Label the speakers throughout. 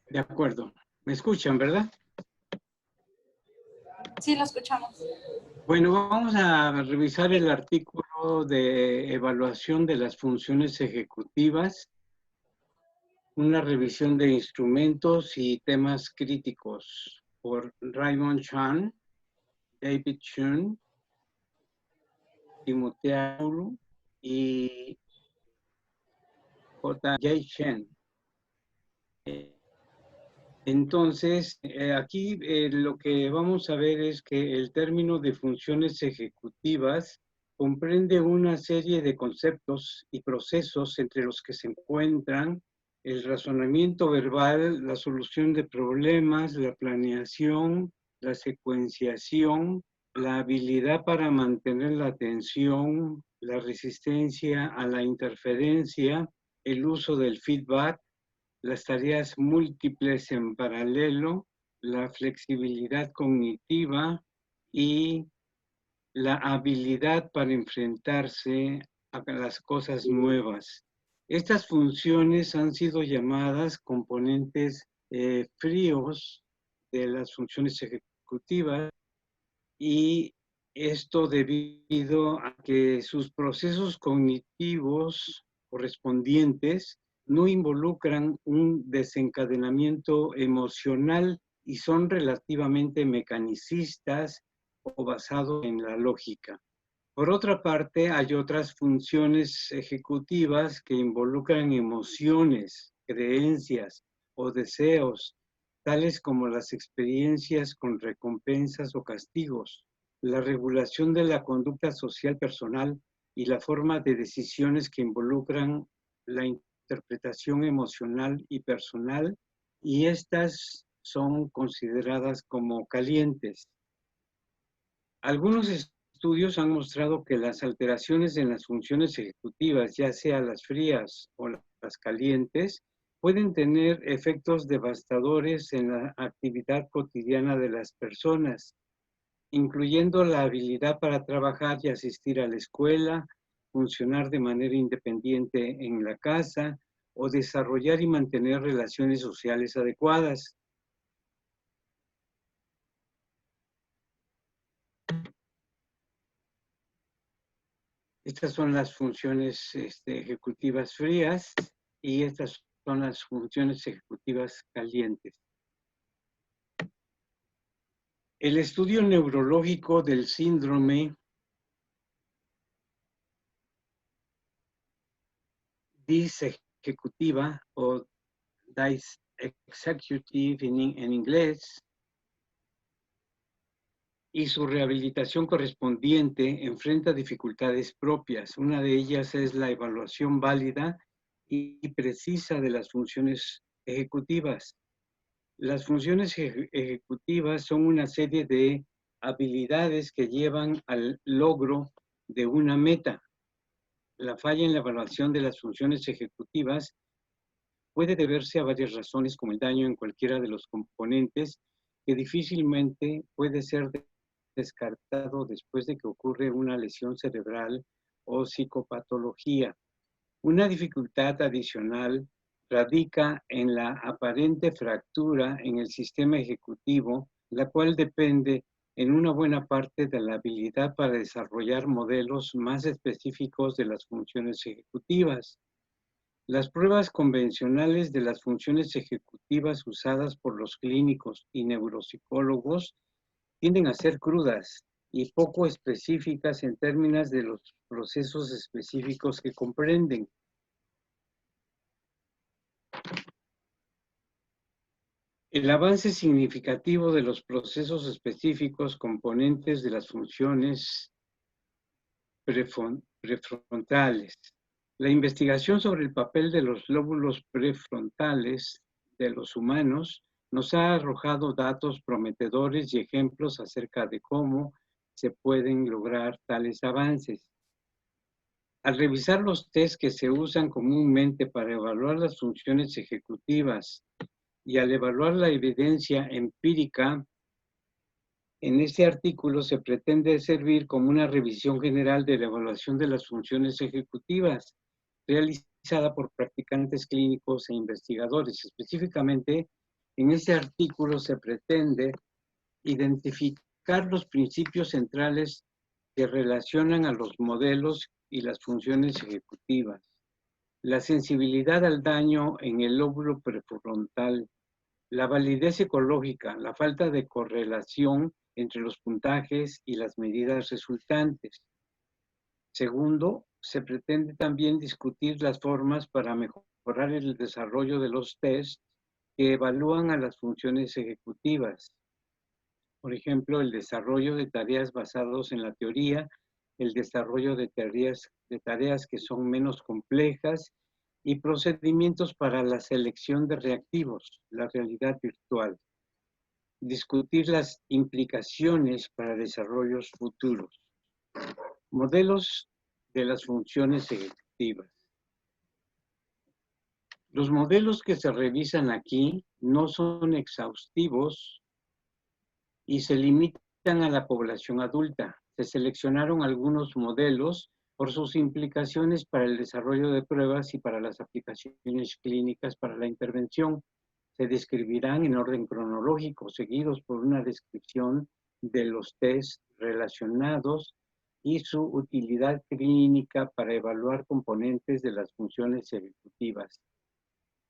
Speaker 1: De acuerdo. ¿Me escuchan, verdad?
Speaker 2: Sí, lo escuchamos.
Speaker 1: Bueno, vamos a revisar el artículo de evaluación de las funciones ejecutivas, una revisión de instrumentos y temas críticos por Raymond Chan, David Chun, Timotheo y J. J. Chen. Entonces, aquí lo que vamos a ver es que el término de funciones ejecutivas comprende una serie de conceptos y procesos entre los que se encuentran el razonamiento verbal, la solución de problemas, la planeación, la secuenciación, la habilidad para mantener la atención, la resistencia a la interferencia, el uso del feedback, las tareas múltiples en paralelo, la flexibilidad cognitiva y la habilidad para enfrentarse a las cosas nuevas. Estas funciones han sido llamadas componentes fríos de las funciones ejecutivas y esto debido a que sus procesos cognitivos correspondientes no involucran un desencadenamiento emocional y son relativamente mecanicistas o basados en la lógica. Por otra parte, hay otras funciones ejecutivas que involucran emociones, creencias o deseos, tales como las experiencias con recompensas o castigos, la regulación de la conducta social personal y la forma de decisiones que involucran la interpretación emocional y personal, y estas son consideradas como calientes. Algunos estudios han mostrado que las alteraciones en las funciones ejecutivas, ya sea las frías o las calientes, pueden tener efectos devastadores en la actividad cotidiana de las personas, incluyendo la habilidad para trabajar y asistir a la escuela, funcionar de manera independiente en la casa o desarrollar y mantener relaciones sociales adecuadas. Estas son las funciones ejecutivas frías y estas son las funciones ejecutivas calientes. El estudio neurológico del síndrome disejecutiva o disexecutive en inglés y su rehabilitación correspondiente enfrenta dificultades propias. Una de ellas es la evaluación válida y precisa de las funciones ejecutivas. Las funciones ejecutivas son una serie de habilidades que llevan al logro de una meta. La falla en la evaluación de las funciones ejecutivas puede deberse a varias razones, como el daño en cualquiera de los componentes, que difícilmente puede ser descartado después de que ocurre una lesión cerebral o psicopatología. Una dificultad adicional radica en la aparente fractura en el sistema ejecutivo, la cual depende en una buena parte de la habilidad para desarrollar modelos más específicos de las funciones ejecutivas. Las pruebas convencionales de las funciones ejecutivas usadas por los clínicos y neuropsicólogos tienden a ser crudas y poco específicas en términos de los procesos específicos que comprenden. El avance significativo de los procesos específicos componentes de las funciones prefrontales. La investigación sobre el papel de los lóbulos prefrontales de los humanos nos ha arrojado datos prometedores y ejemplos acerca de cómo se pueden lograr tales avances. Al revisar los tests que se usan comúnmente para evaluar las funciones ejecutivas y al evaluar la evidencia empírica, en este artículo se pretende servir como una revisión general de la evaluación de las funciones ejecutivas realizada por practicantes clínicos e investigadores. Específicamente, En ese artículo se pretende identificar los principios centrales que relacionan a los modelos y las funciones ejecutivas. La sensibilidad al daño en el lóbulo prefrontal, la validez ecológica, la falta de correlación entre los puntajes y las medidas resultantes. Segundo, se pretende también discutir las formas para mejorar el desarrollo de los tests que evalúan a las funciones ejecutivas. Por ejemplo, el desarrollo de tareas basados en la teoría, el desarrollo de tareas que son menos complejas y procedimientos para la selección de reactivos, la realidad virtual. Discutir las implicaciones para desarrollos futuros. Modelos de las funciones ejecutivas. Los modelos que se revisan aquí no son exhaustivos y se limitan a la población adulta. Se seleccionaron algunos modelos por sus implicaciones para el desarrollo de pruebas y para las aplicaciones clínicas para la intervención. Se describirán en orden cronológico, seguidos por una descripción de los tests relacionados y su utilidad clínica para evaluar componentes de las funciones ejecutivas.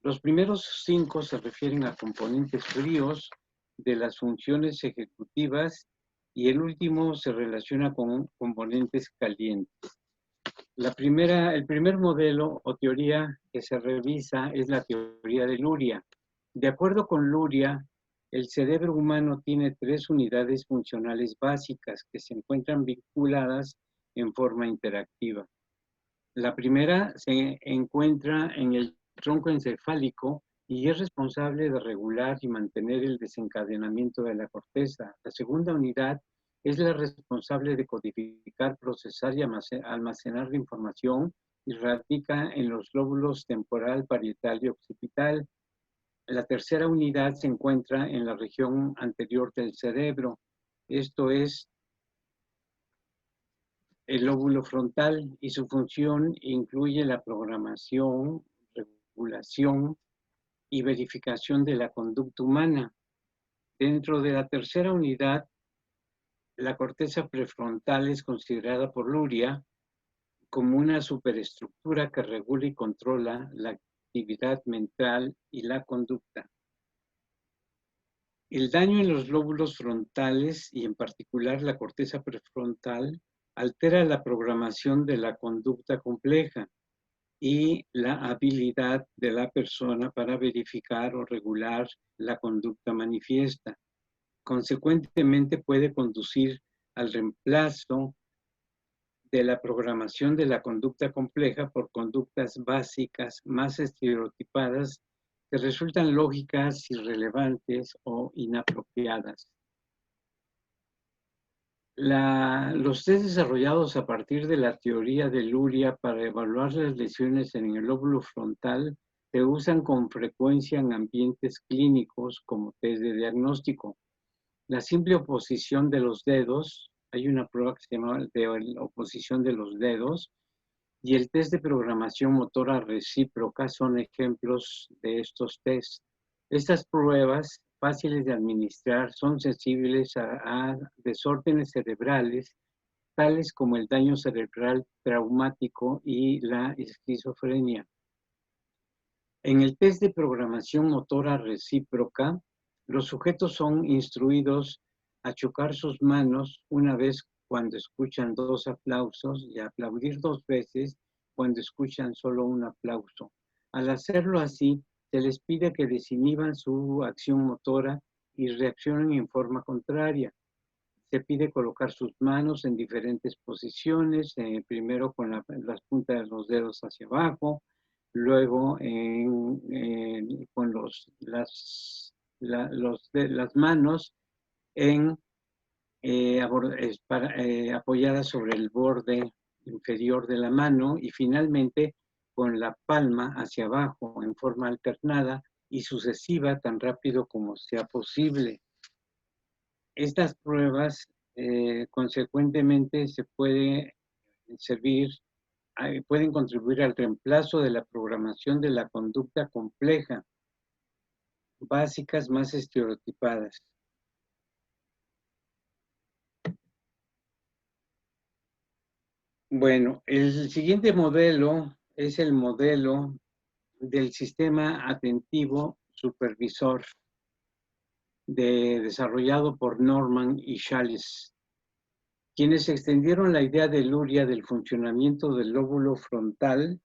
Speaker 1: Los primeros 5 se refieren a componentes fríos de las funciones ejecutivas y el último se relaciona con componentes calientes. El primer modelo o teoría que se revisa es la teoría de Luria. De acuerdo con Luria, el cerebro humano tiene 3 unidades funcionales básicas que se encuentran vinculadas en forma interactiva. La primera se encuentra en el tronco encefálico y es responsable de regular y mantener el desencadenamiento de la corteza. La segunda unidad es la responsable de codificar, procesar y almacenar la información y radica en los lóbulos temporal, parietal y occipital. La tercera unidad se encuentra en la región anterior del cerebro, esto es el lóbulo frontal, y su función incluye la programación, regulación y verificación de la conducta humana. Dentro de la tercera unidad, la corteza prefrontal es considerada por Luria como una superestructura que regula y controla la actividad mental y la conducta. El daño en los lóbulos frontales y en particular la corteza prefrontal altera la programación de la conducta compleja y la habilidad de la persona para verificar o regular la conducta manifiesta. Consecuentemente puede conducir al reemplazo de la programación de la conducta compleja por conductas básicas más estereotipadas que resultan lógicas, irrelevantes o inapropiadas. Los test desarrollados a partir de la teoría de Luria para evaluar las lesiones en el lóbulo frontal se usan con frecuencia en ambientes clínicos como test de diagnóstico. La simple oposición de los dedos, hay una prueba que se llama de oposición de los dedos, y el test de programación motora recíproca son ejemplos de estos tests. Estas pruebas, fáciles de administrar, son sensibles a desórdenes cerebrales, tales como el daño cerebral traumático y la esquizofrenia. En el test de programación motora recíproca, los sujetos son instruidos a chocar sus manos una vez cuando escuchan 2 aplausos y a aplaudir 2 veces cuando escuchan solo un aplauso. Al hacerlo así, se les pide que desinhiban su acción motora y reaccionen en forma contraria. Se pide colocar sus manos en diferentes posiciones, primero con las puntas de los dedos hacia abajo, luego con las manos apoyadas sobre el borde inferior de la mano y finalmente con la palma hacia abajo en forma alternada y sucesiva tan rápido como sea posible. Estas pruebas consecuentemente pueden contribuir al reemplazo de la programación de la conducta compleja. básicas más estereotipadas. Bueno, el siguiente modelo es el modelo del sistema atentivo supervisor desarrollado por Norman y Challis, quienes extendieron la idea de Luria del funcionamiento del lóbulo frontal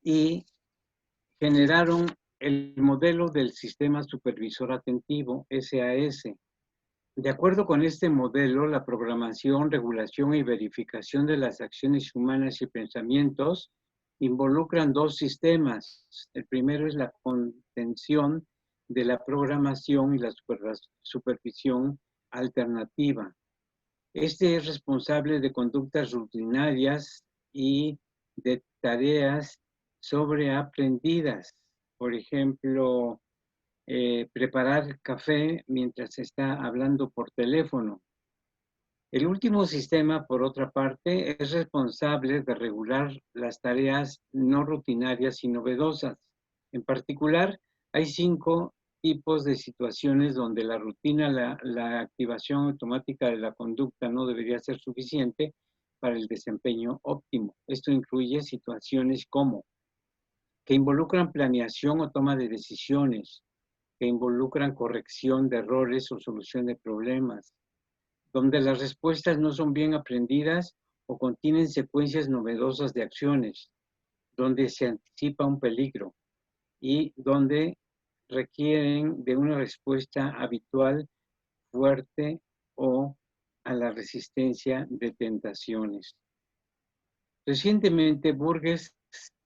Speaker 1: y generaron el modelo del sistema supervisor atentivo, SAS. De acuerdo con este modelo, la programación, regulación y verificación de las acciones humanas y pensamientos involucran dos sistemas. El primero es la contención de la programación y la supervisión alternativa. Este es responsable de conductas rutinarias y de tareas sobreaprendidas. Por ejemplo, preparar café mientras se está hablando por teléfono. El último sistema, por otra parte, es responsable de regular las tareas no rutinarias y novedosas. En particular, hay 5 tipos de situaciones donde la rutina, la activación automática de la conducta no debería ser suficiente para el desempeño óptimo. Esto incluye situaciones como que involucran planeación o toma de decisiones, que involucran corrección de errores o solución de problemas, donde las respuestas no son bien aprendidas o contienen secuencias novedosas de acciones, donde se anticipa un peligro y donde requieren de una respuesta habitual, fuerte o a la resistencia de tentaciones. Recientemente, Burgess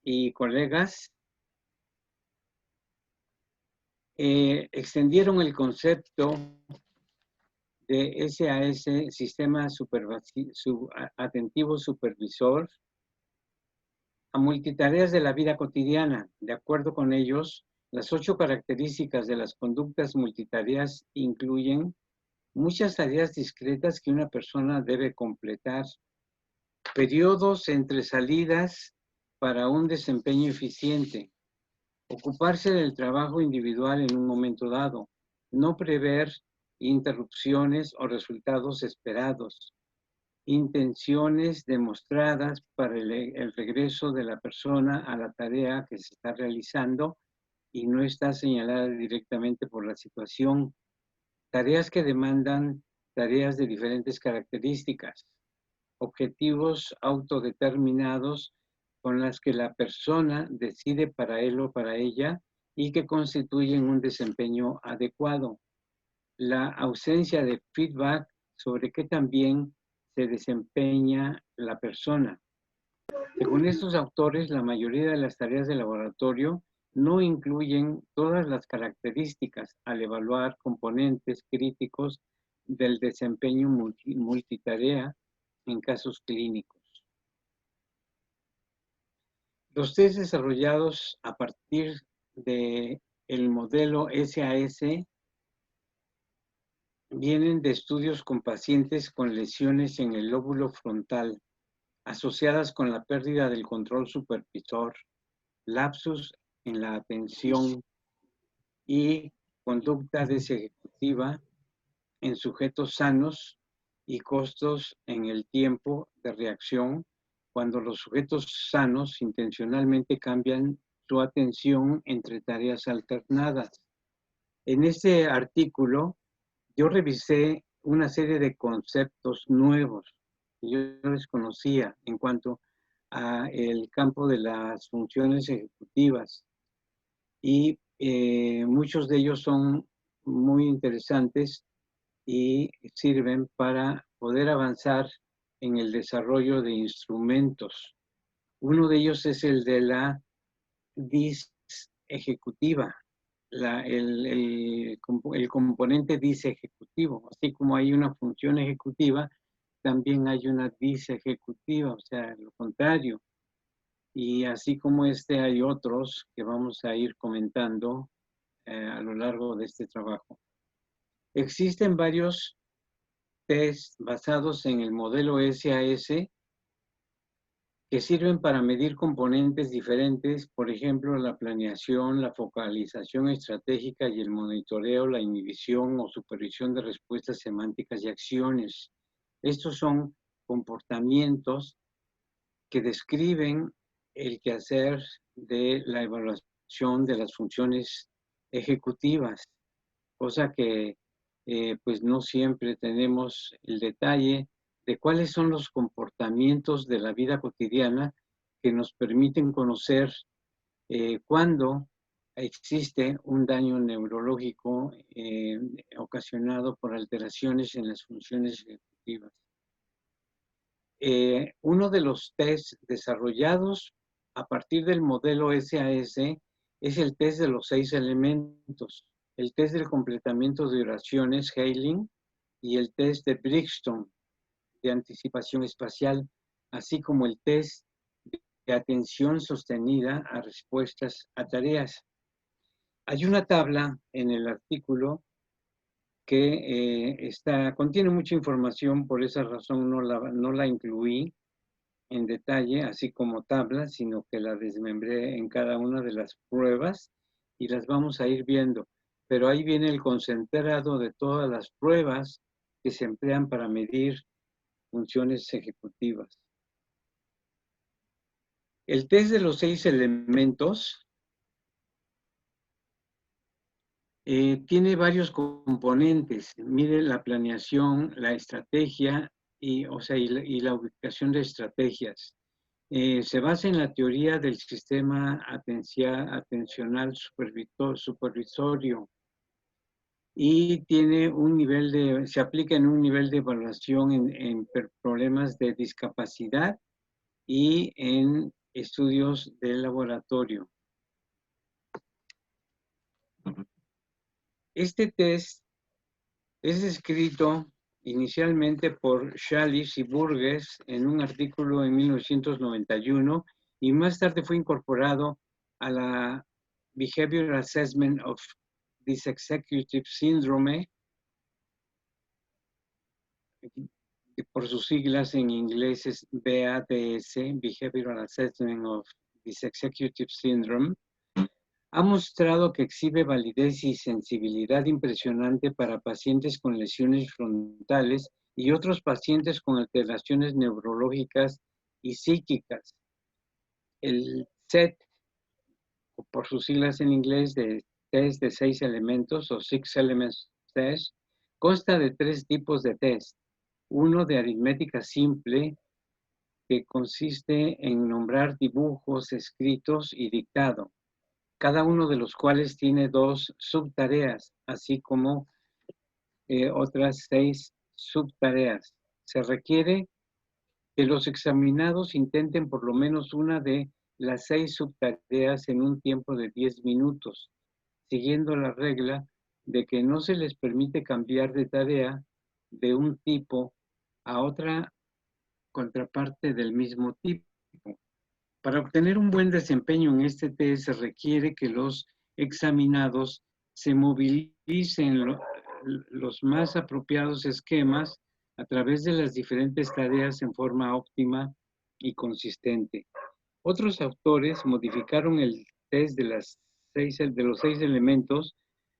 Speaker 1: y colegas extendieron el concepto de SAS, Sistema Atentivo Supervisor, a multitareas de la vida cotidiana. De acuerdo con ellos, las 8 características de las conductas multitareas incluyen muchas tareas discretas que una persona debe completar, periodos entre salidas para un desempeño eficiente, ocuparse del trabajo individual en un momento dado, no prever interrupciones o resultados esperados, intenciones demostradas para el regreso de la persona a la tarea que se está realizando y no está señalada directamente por la situación, tareas que demandan tareas de diferentes características, objetivos autodeterminados con las que la persona decide para él o para ella y que constituyen un desempeño adecuado. La ausencia de feedback sobre qué también se desempeña la persona. Según estos autores, la mayoría de las tareas de laboratorio no incluyen todas las características al evaluar componentes críticos del desempeño multitarea en casos clínicos. Los test desarrollados a partir del modelo SAS vienen de estudios con pacientes con lesiones en el lóbulo frontal asociadas con la pérdida del control supervisor, lapsus en la atención y conducta desejecutiva en sujetos sanos y costos en el tiempo de reacción cuando los sujetos sanos intencionalmente cambian su atención entre tareas alternadas. En este artículo yo revisé una serie de conceptos nuevos que yo desconocía en cuanto a el campo de las funciones ejecutivas y muchos de ellos son muy interesantes y sirven para poder avanzar en el desarrollo de instrumentos. Uno de ellos es el de la DIS ejecutiva, el componente DIS ejecutivo. Así como hay una función ejecutiva, también hay una DIS ejecutiva, o sea, lo contrario. Y así como hay otros que vamos a ir comentando a lo largo de este trabajo. Existen varios test basados en el modelo SAS que sirven para medir componentes diferentes, por ejemplo, la planeación, la focalización estratégica y el monitoreo, la inhibición o supervisión de respuestas semánticas y acciones. Estos son comportamientos que describen el quehacer de la evaluación de las funciones ejecutivas, cosa que pues no siempre tenemos el detalle de cuáles son los comportamientos de la vida cotidiana que nos permiten conocer cuándo existe un daño neurológico ocasionado por alteraciones en las funciones ejecutivas. Uno de los tests desarrollados a partir del modelo SAS es el test de los 6 elementos, el test del completamiento de oraciones Hailing y el test de Brixton de anticipación espacial, así como el test de atención sostenida a respuestas a tareas. Hay una tabla en el artículo que contiene mucha información, por esa razón no la incluí en detalle, así como tablas, sino que la desmembré en cada una de las pruebas y las vamos a ir viendo. Pero ahí viene el concentrado de todas las pruebas que se emplean para medir funciones ejecutivas. El test de los 6 elementos tiene varios componentes. Mide la planeación, la estrategia y la ubicación de estrategias. Se basa en la teoría del sistema atencional supervisorio y se aplica en un nivel de evaluación en problemas de discapacidad y en estudios de laboratorio. Este test es descrito inicialmente por Chalice y Burgess en un artículo en 1991 y más tarde fue incorporado a la Behavioral Assessment of Dysexecutive Syndrome, que por sus siglas en inglés es BADS, Behavioral Assessment of Dysexecutive Syndrome. Ha mostrado que exhibe validez y sensibilidad impresionante para pacientes con lesiones frontales y otros pacientes con alteraciones neurológicas y psíquicas. El SET, por sus siglas en inglés, de test de 6 elementos o 6 Elements Test, consta de 3 tipos de test. Uno de aritmética simple, que consiste en nombrar dibujos, escritos y dictado, cada uno de los cuales tiene 2 subtareas, así como otras 6 subtareas. Se requiere que los examinados intenten por lo menos una de las 6 subtareas en un tiempo de 10 minutos, siguiendo la regla de que no se les permite cambiar de tarea de un tipo a otra contraparte del mismo tipo. Para obtener un buen desempeño en este test se requiere que los examinados se movilicen los más apropiados esquemas a través de las diferentes tareas en forma óptima y consistente. Otros autores modificaron el test de los 6 elementos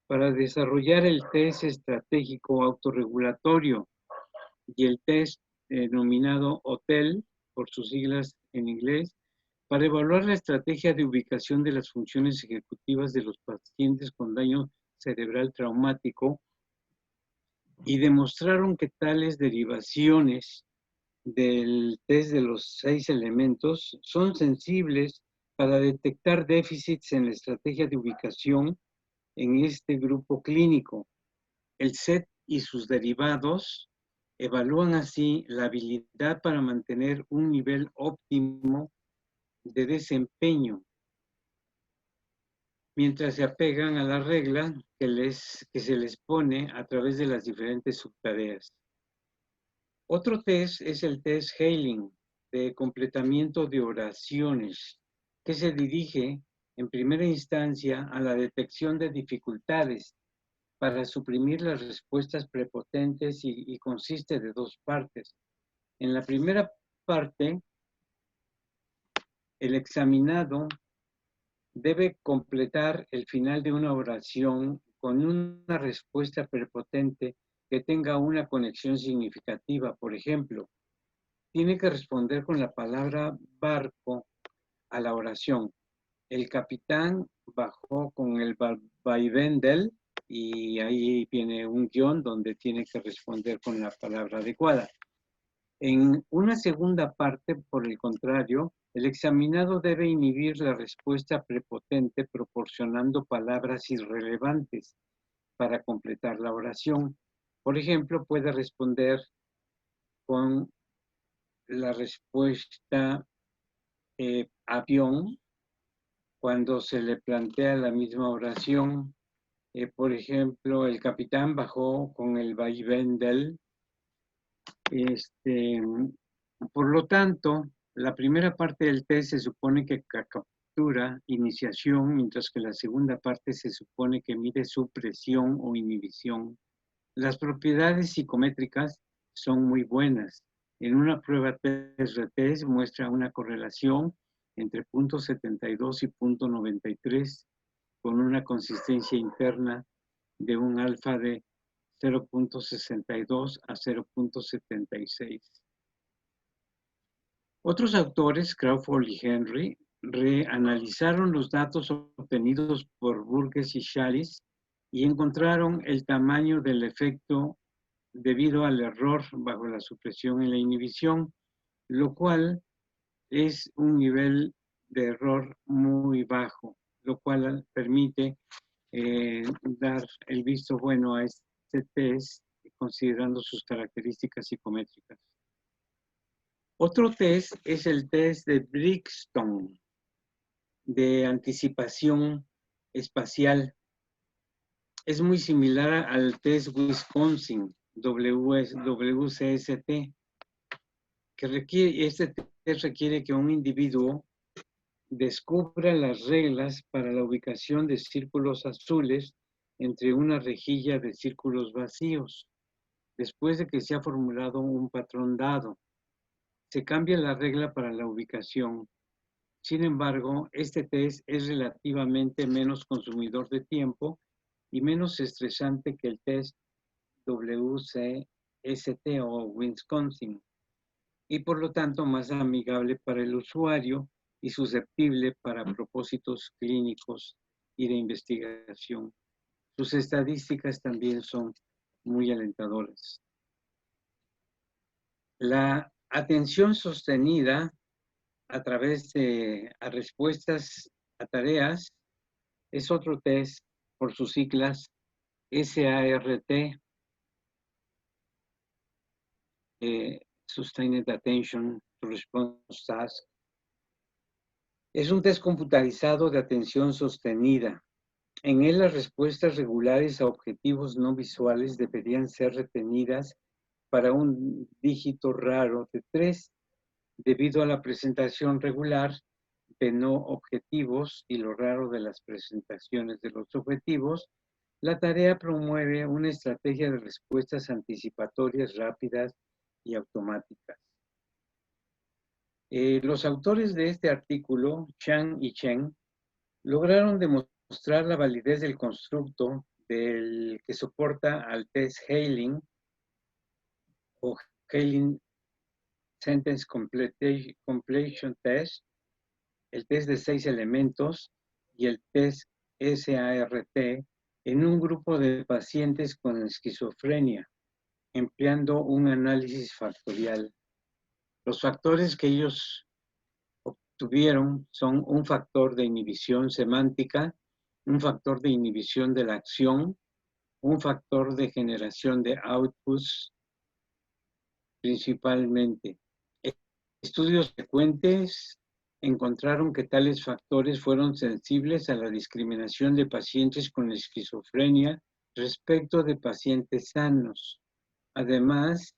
Speaker 1: para desarrollar el test estratégico autorregulatorio y el test denominado OTEL, por sus siglas en inglés, para evaluar la estrategia de ubicación de las funciones ejecutivas de los pacientes con daño cerebral traumático, y demostraron que tales derivaciones del test de los 6 elementos son sensibles para detectar déficits en la estrategia de ubicación en este grupo clínico. El SET y sus derivados evalúan así la habilidad para mantener un nivel óptimo de desempeño, mientras se apegan a la regla que se les pone a través de las diferentes subtareas. Otro test es el test Hailing, de completamiento de oraciones, que se dirige en primera instancia a la detección de dificultades para suprimir las respuestas prepotentes y consiste de 2 partes. En la primera parte el examinado debe completar el final de una oración con una respuesta prepotente que tenga una conexión significativa. Por ejemplo, tiene que responder con la palabra barco a la oración. El capitán bajó con el vaivén del, y ahí viene un guión donde tiene que responder con la palabra adecuada. En una segunda parte, por el contrario, el examinado debe inhibir la respuesta prepotente proporcionando palabras irrelevantes para completar la oración. Por ejemplo, puede responder con la respuesta avión cuando se le plantea la misma oración. Por ejemplo, el capitán bajó con el vaivén del. Por lo tanto, la primera parte del test se supone que captura iniciación, mientras que la segunda parte se supone que mide supresión o inhibición. Las propiedades psicométricas son muy buenas. En una prueba test muestra una correlación entre 0.72 y 0.93 con una consistencia interna de un alfa de 0.62 a 0.76. Otros autores, Crawford y Henry, reanalizaron los datos obtenidos por Burgess y Chalice y encontraron el tamaño del efecto debido al error bajo la supresión y la inhibición, lo cual es un nivel de error muy bajo, lo cual permite dar el visto bueno a este test considerando sus características psicométricas. Otro test es el test de Brixton de anticipación espacial. Es muy similar al test Wisconsin, WCST, este test requiere que un individuo descubra las reglas para la ubicación de círculos azules entre una rejilla de círculos vacíos, después de que se ha formulado un patrón dado. Se cambia la regla para la ubicación. Sin embargo, este test es relativamente menos consumidor de tiempo y menos estresante que el test WCST o Wisconsin, y por lo tanto más amigable para el usuario y susceptible para propósitos clínicos y de investigación. Sus estadísticas también son muy alentadoras. La atención sostenida a través de respuestas a tareas es otro test por sus siglas SART, Sustained Attention to Response Task. Es un test computarizado de atención sostenida. En él las respuestas regulares a objetivos no visuales deberían ser retenidas para un dígito raro de 3, debido a la presentación regular de no objetivos y lo raro de las presentaciones de los objetivos. La tarea promueve una estrategia de respuestas anticipatorias rápidas y automáticas. Los autores de este artículo, Chang y Chen, lograron demostrar la validez del constructo del que soporta al test Haling o Haling Sentence Completion Test, el test de 6 elementos y el test SART en un grupo de pacientes con esquizofrenia, empleando un análisis factorial. Los factores que ellos obtuvieron son un factor de inhibición semántica, un factor de inhibición de la acción, un factor de generación de outputs, principalmente. Estudios frecuentes encontraron que tales factores fueron sensibles a la discriminación de pacientes con esquizofrenia respecto de pacientes sanos. Además,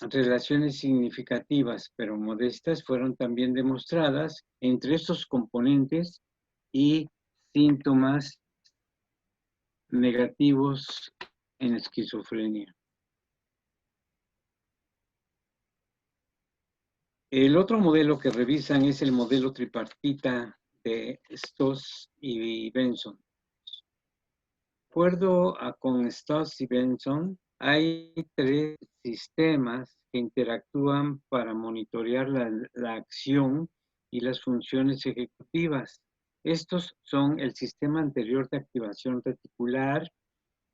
Speaker 1: relaciones significativas pero modestas fueron también demostradas entre estos componentes y síntomas negativos en esquizofrenia. El otro modelo que revisan es el modelo tripartita de Stoss y Benson. De acuerdo con Stoss y Benson, hay 3 sistemas que interactúan para monitorear la acción y las funciones ejecutivas. Estos son el sistema anterior de activación reticular,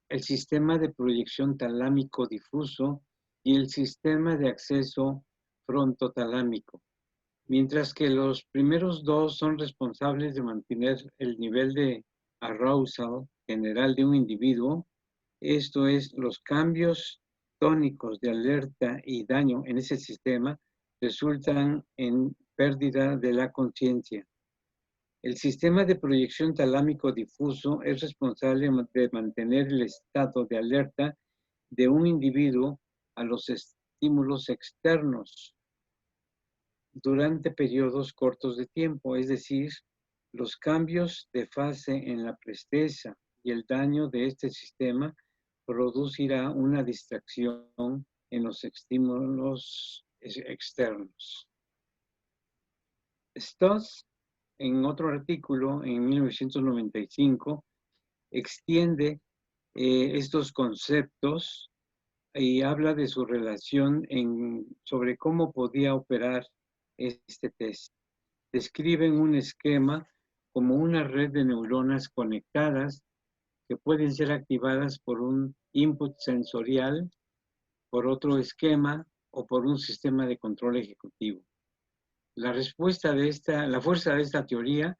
Speaker 1: el sistema de proyección talámico difuso y el sistema de acceso frontotalámico. Mientras que los primeros 2 son responsables de mantener el nivel de arousal general de un individuo, esto es, los cambios tónicos de alerta y daño en ese sistema resultan en pérdida de la conciencia. El sistema de proyección talámico difuso es responsable de mantener el estado de alerta de un individuo a los estímulos externos durante periodos cortos de tiempo, es decir, los cambios de fase en la presteza y el daño de este sistema producirá una distracción en los estímulos externos. Stoss, en otro artículo en 1995, extiende estos conceptos y habla de su relación sobre cómo podía operar este test. Describen un esquema como una red de neuronas conectadas que pueden ser activadas por un input sensorial, por otro esquema o por un sistema de control ejecutivo. La fuerza de esta teoría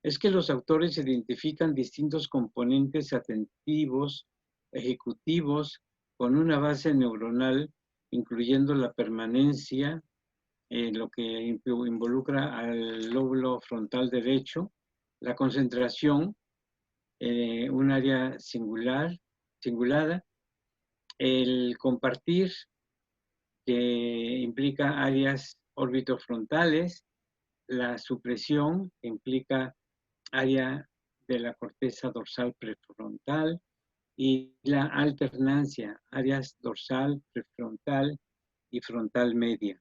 Speaker 1: es que los autores identifican distintos componentes atentivos, ejecutivos, con una base neuronal, incluyendo la permanencia, lo que involucra al lóbulo frontal derecho, la concentración, un área cingulada, el compartir, que implica áreas orbitofrontales, la supresión, que implica área de la corteza dorsal prefrontal, y la alternancia, áreas dorsal, prefrontal y frontal media.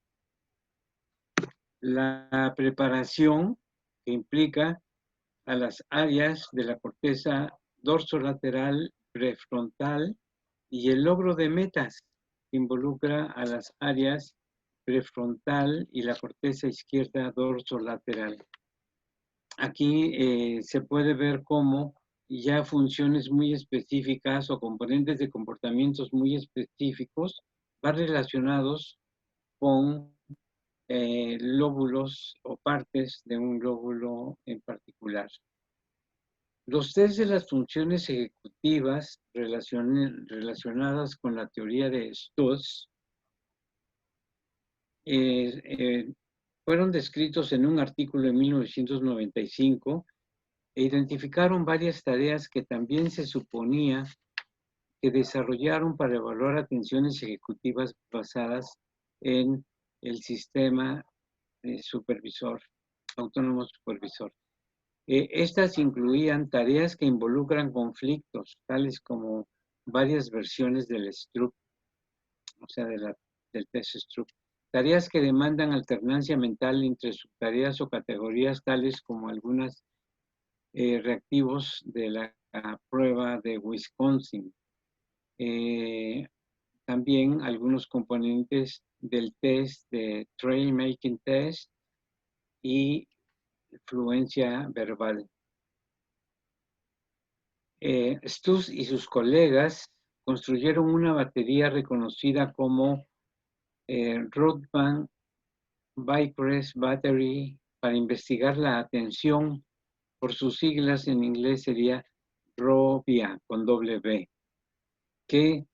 Speaker 1: La preparación, que implica a las áreas de la corteza dorsolateral prefrontal, y el logro de metas, que involucra a las áreas prefrontal y la corteza izquierda dorsolateral. Aquí se puede ver cómo ya funciones muy específicas o componentes de comportamientos muy específicos van relacionados con lóbulos o partes de un lóbulo en particular. Los test de las funciones ejecutivas relacionadas con la teoría de Stoss fueron descritos en un artículo en 1995 e identificaron varias tareas que también se suponía que desarrollaron para evaluar atenciones ejecutivas basadas en el sistema autónomo supervisor. Estas incluían tareas que involucran conflictos, tales como varias versiones del Stroop, o sea, del test Stroop. Tareas que demandan alternancia mental entre subtareas o categorías, tales como algunos reactivos de la prueba de Wisconsin. También algunos componentes del test de Trail Making Test y fluencia verbal. Stoss y sus colegas construyeron una batería reconocida como Rothbard Bicrest Battery para investigar la atención. Por sus siglas en inglés sería ROBIA con doble B, que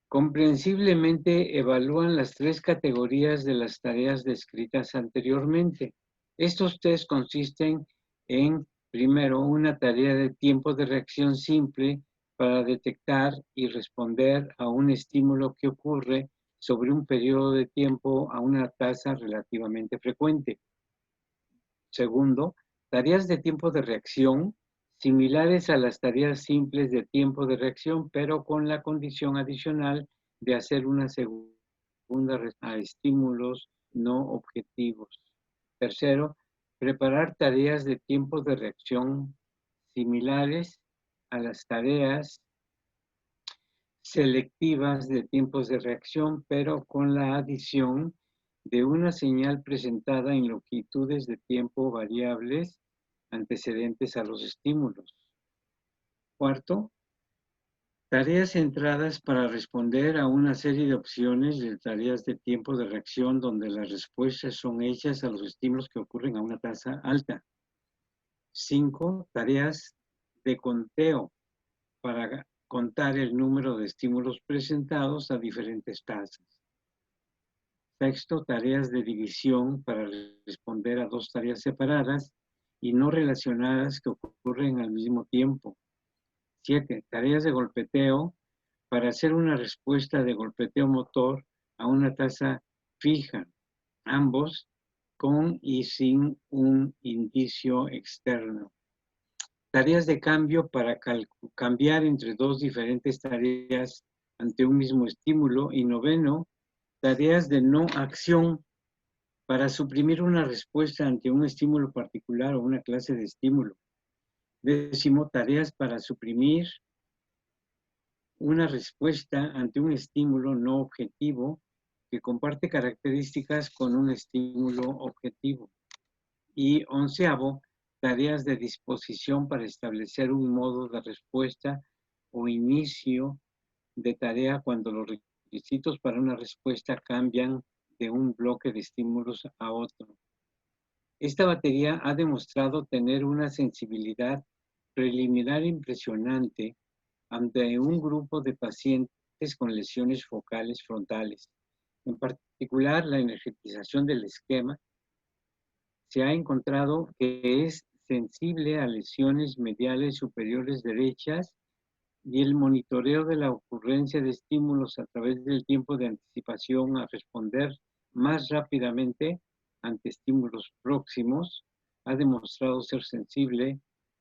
Speaker 1: comprensiblemente evalúan las 3 categorías de las tareas descritas anteriormente. Estos test consisten en, primero, una tarea de tiempo de reacción simple para detectar y responder a un estímulo que ocurre sobre un periodo de tiempo a una tasa relativamente frecuente. Segundo, tareas de tiempo de reacción similares a las tareas simples de tiempo de reacción, pero con la condición adicional de hacer una segunda a estímulos no objetivos. Tercero, preparar tareas de tiempos de reacción similares a las tareas selectivas de tiempos de reacción, pero con la adición de una señal presentada en longitudes de tiempo variables antecedentes a los estímulos. Cuarto, tareas centradas para responder a una serie de opciones de tareas de tiempo de reacción donde las respuestas son hechas a los estímulos que ocurren a una tasa alta. 5. Tareas de conteo para contar el número de estímulos presentados a diferentes tasas. Sexto, tareas de división para responder a dos tareas separadas y no relacionadas que ocurren al mismo tiempo. 7. Tareas de golpeteo para hacer una respuesta de golpeteo motor a una tasa fija, ambos con y sin un indicio externo. Tareas de cambio para cambiar entre dos diferentes tareas ante un mismo estímulo. Y noveno, tareas de no acción para suprimir una respuesta ante un estímulo particular o una clase de estímulo. Décimo, tareas para suprimir una respuesta ante un estímulo no objetivo que comparte características con un estímulo objetivo. Y onceavo, tareas de disposición para establecer un modo de respuesta o inicio de tarea cuando los requisitos para una respuesta cambian de un bloque de estímulos a otro. Esta batería ha demostrado tener una sensibilidad preliminar impresionante ante un grupo de pacientes con lesiones focales frontales. En particular, la energetización del esquema se ha encontrado que es sensible a lesiones mediales superiores derechas y el monitoreo de la ocurrencia de estímulos a través del tiempo de anticipación a responder más rápidamente ante estímulos próximos ha demostrado ser sensible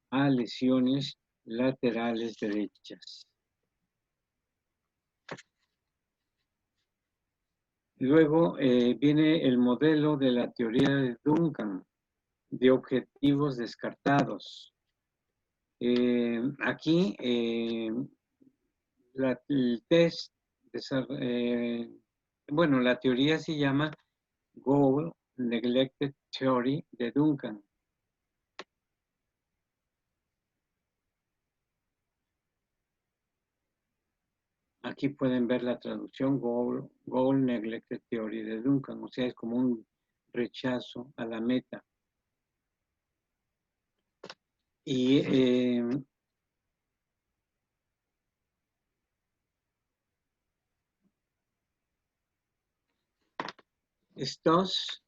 Speaker 1: a lesiones laterales derechas. Luego viene el modelo de la teoría de Duncan, de objetivos descartados. Aquí el test, bueno, la teoría se llama Goal Neglected Theory de Duncan. Aquí pueden ver la traducción Goal Neglected Theory de Duncan, o sea, es como un rechazo a la meta. Y Stoss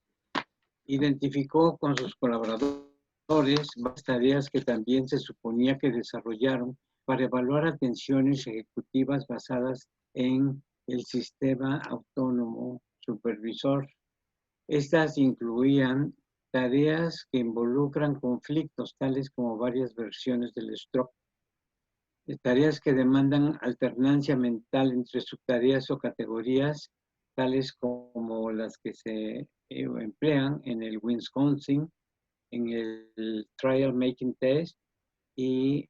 Speaker 1: identificó con sus colaboradores varias tareas que también se suponía que desarrollaron para evaluar atenciones ejecutivas basadas en el sistema autónomo supervisor. Estas incluían tareas que involucran conflictos, tales como varias versiones del stroke, tareas que demandan alternancia mental entre subtareas o categorías, tales como las que se emplean en el Wisconsin, en el Trial Making Test y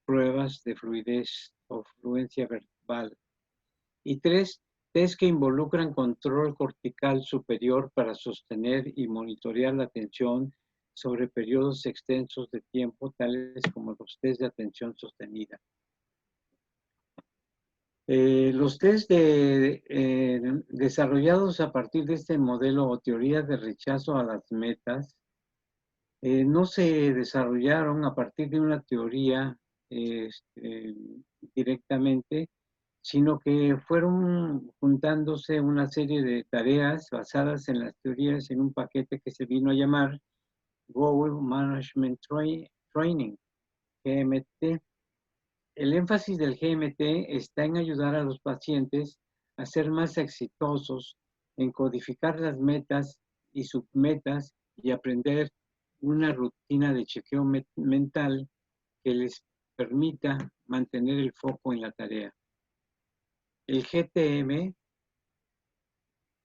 Speaker 1: pruebas de fluidez o fluencia verbal. Y 3, test que involucran control cortical superior para sostener y monitorear la atención sobre periodos extensos de tiempo, tales como los test de atención sostenida. Los test desarrollados a partir de este modelo o teoría de rechazo a las metas no se desarrollaron a partir de una teoría directamente, sino que fueron juntándose una serie de tareas basadas en las teorías en un paquete que se vino a llamar Goal Management Training, GMT. El énfasis del GMT está en ayudar a los pacientes a ser más exitosos en codificar las metas y submetas y aprender una rutina de chequeo mental que les permita mantener el foco en la tarea. El GTM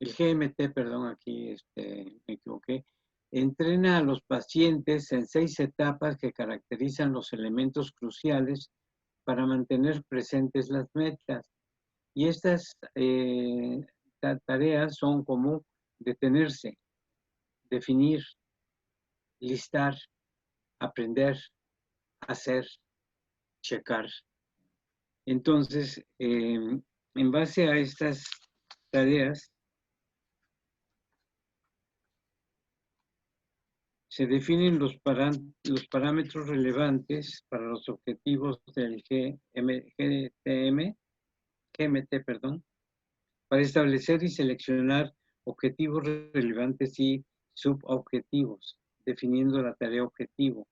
Speaker 1: el GMT, perdón, aquí me equivoqué, entrena a los pacientes en 6 etapas que caracterizan los elementos cruciales para mantener presentes las metas. Y estas tareas son como detenerse, definir, listar, aprender, hacer, checar. Entonces, en base a estas tareas, se definen los parámetros relevantes para los objetivos del GMT, para establecer y seleccionar objetivos relevantes y subobjetivos, definiendo la tarea objetivo,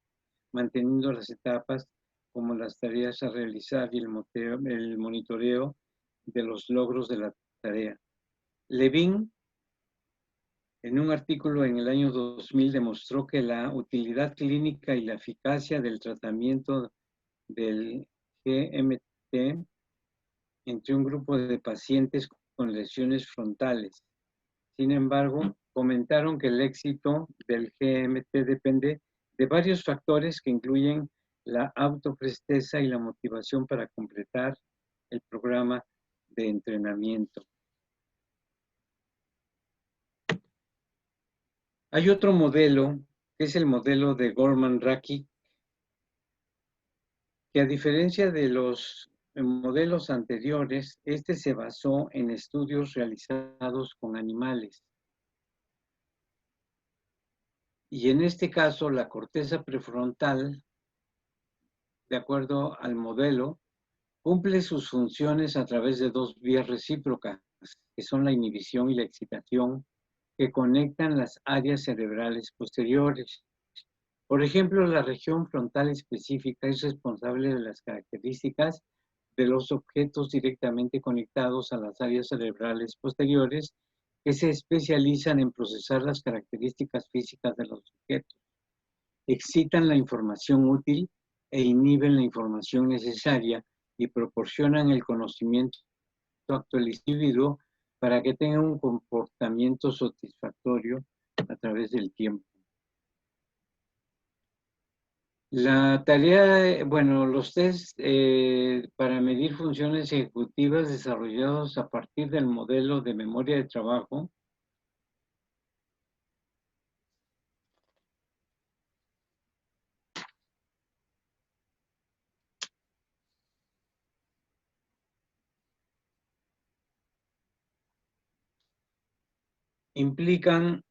Speaker 1: manteniendo las etapas como las tareas a realizar y el monitoreo de los logros de la tarea. Levine, en un artículo en el año 2000, demostró que la utilidad clínica y la eficacia del tratamiento del GMT entre un grupo de pacientes con lesiones frontales. Sin embargo, comentaron que el éxito del GMT depende de varios factores que incluyen la autopresteza y la motivación para completar el programa de entrenamiento. Hay otro modelo, que es el modelo de Gorman-Racky, que a diferencia de los modelos anteriores, este se basó en estudios realizados con animales. Y en este caso, la corteza prefrontal, de acuerdo al modelo, cumple sus funciones a través de 2 vías recíprocas, que son la inhibición y la excitación, que conectan las áreas cerebrales posteriores. Por ejemplo, la región frontal específica es responsable de las características de los objetos directamente conectados a las áreas cerebrales posteriores, que se especializan en procesar las características físicas de los objetos. Excitan la información útil e inhiben la información necesaria y proporcionan el conocimiento actual del individuo para que tenga un comportamiento satisfactorio a través del tiempo. La tarea, bueno, los test para medir funciones ejecutivas desarrollados a partir del modelo de memoria de trabajo implican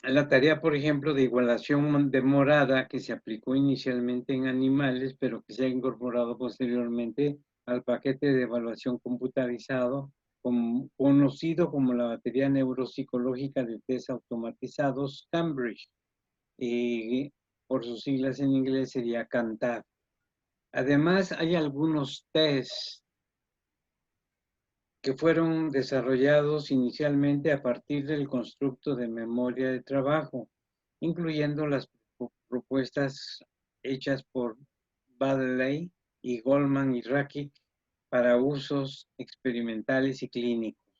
Speaker 1: la tarea, por ejemplo, de igualación de morada que se aplicó inicialmente en animales, pero que se ha incorporado posteriormente al paquete de evaluación computarizado, conocido como la batería neuropsicológica de test automatizados Cambridge, y por sus siglas en inglés sería CANTAB. Además, hay algunos tests que fueron desarrollados inicialmente a partir del constructo de memoria de trabajo, incluyendo las propuestas hechas por Baddeley y Goldman y Racky para usos experimentales y clínicos.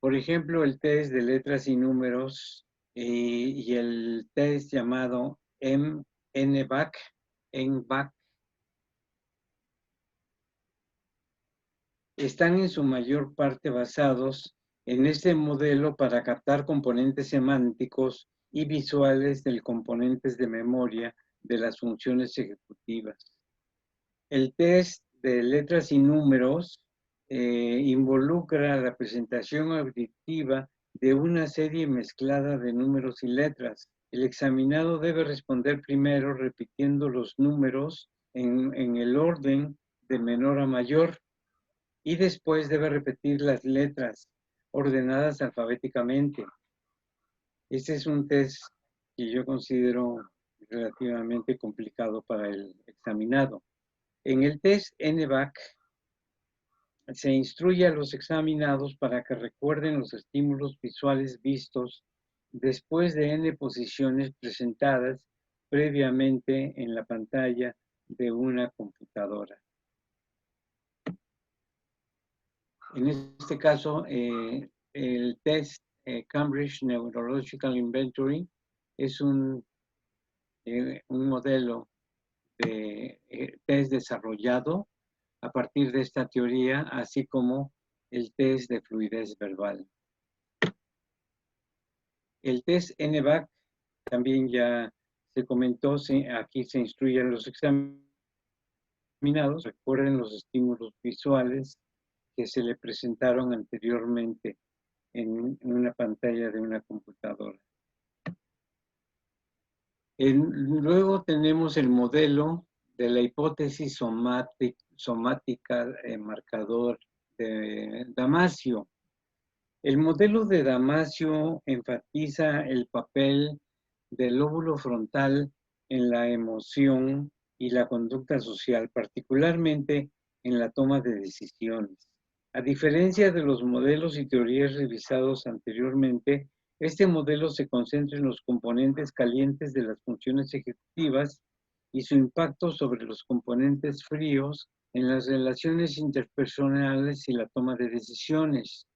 Speaker 1: Por ejemplo, el test de letras y números y el test llamado NBAC, están en su mayor parte basados en este modelo para captar componentes semánticos y visuales de componentes de memoria de las funciones ejecutivas. El test de letras y números involucra la presentación auditiva de una serie mezclada de números y letras. El examinado debe responder primero repitiendo los números en el orden de menor a mayor, y después debe repetir las letras ordenadas alfabéticamente. Este es un test que yo considero relativamente complicado para el examinado. En el test NBAC se instruye a los examinados para que recuerden los estímulos visuales vistos después de N posiciones presentadas previamente en la pantalla de una computadora. En este caso, el test Cambridge Neurological Inventory es un modelo de test desarrollado a partir de esta teoría, así como el test de fluidez verbal. El test NVAC también ya se comentó, aquí se instruyen los examinados, recuerden los estímulos visuales que se le presentaron anteriormente en una pantalla de una computadora. Luego tenemos el modelo de la hipótesis somática marcador de Damasio. El modelo de Damasio enfatiza el papel del lóbulo frontal en la emoción y la conducta social, particularmente en la toma de decisiones. A diferencia de los modelos y teorías revisados anteriormente, este modelo se concentra en los componentes calientes de las funciones ejecutivas y su impacto sobre los componentes fríos en las relaciones interpersonales y la toma de decisiones.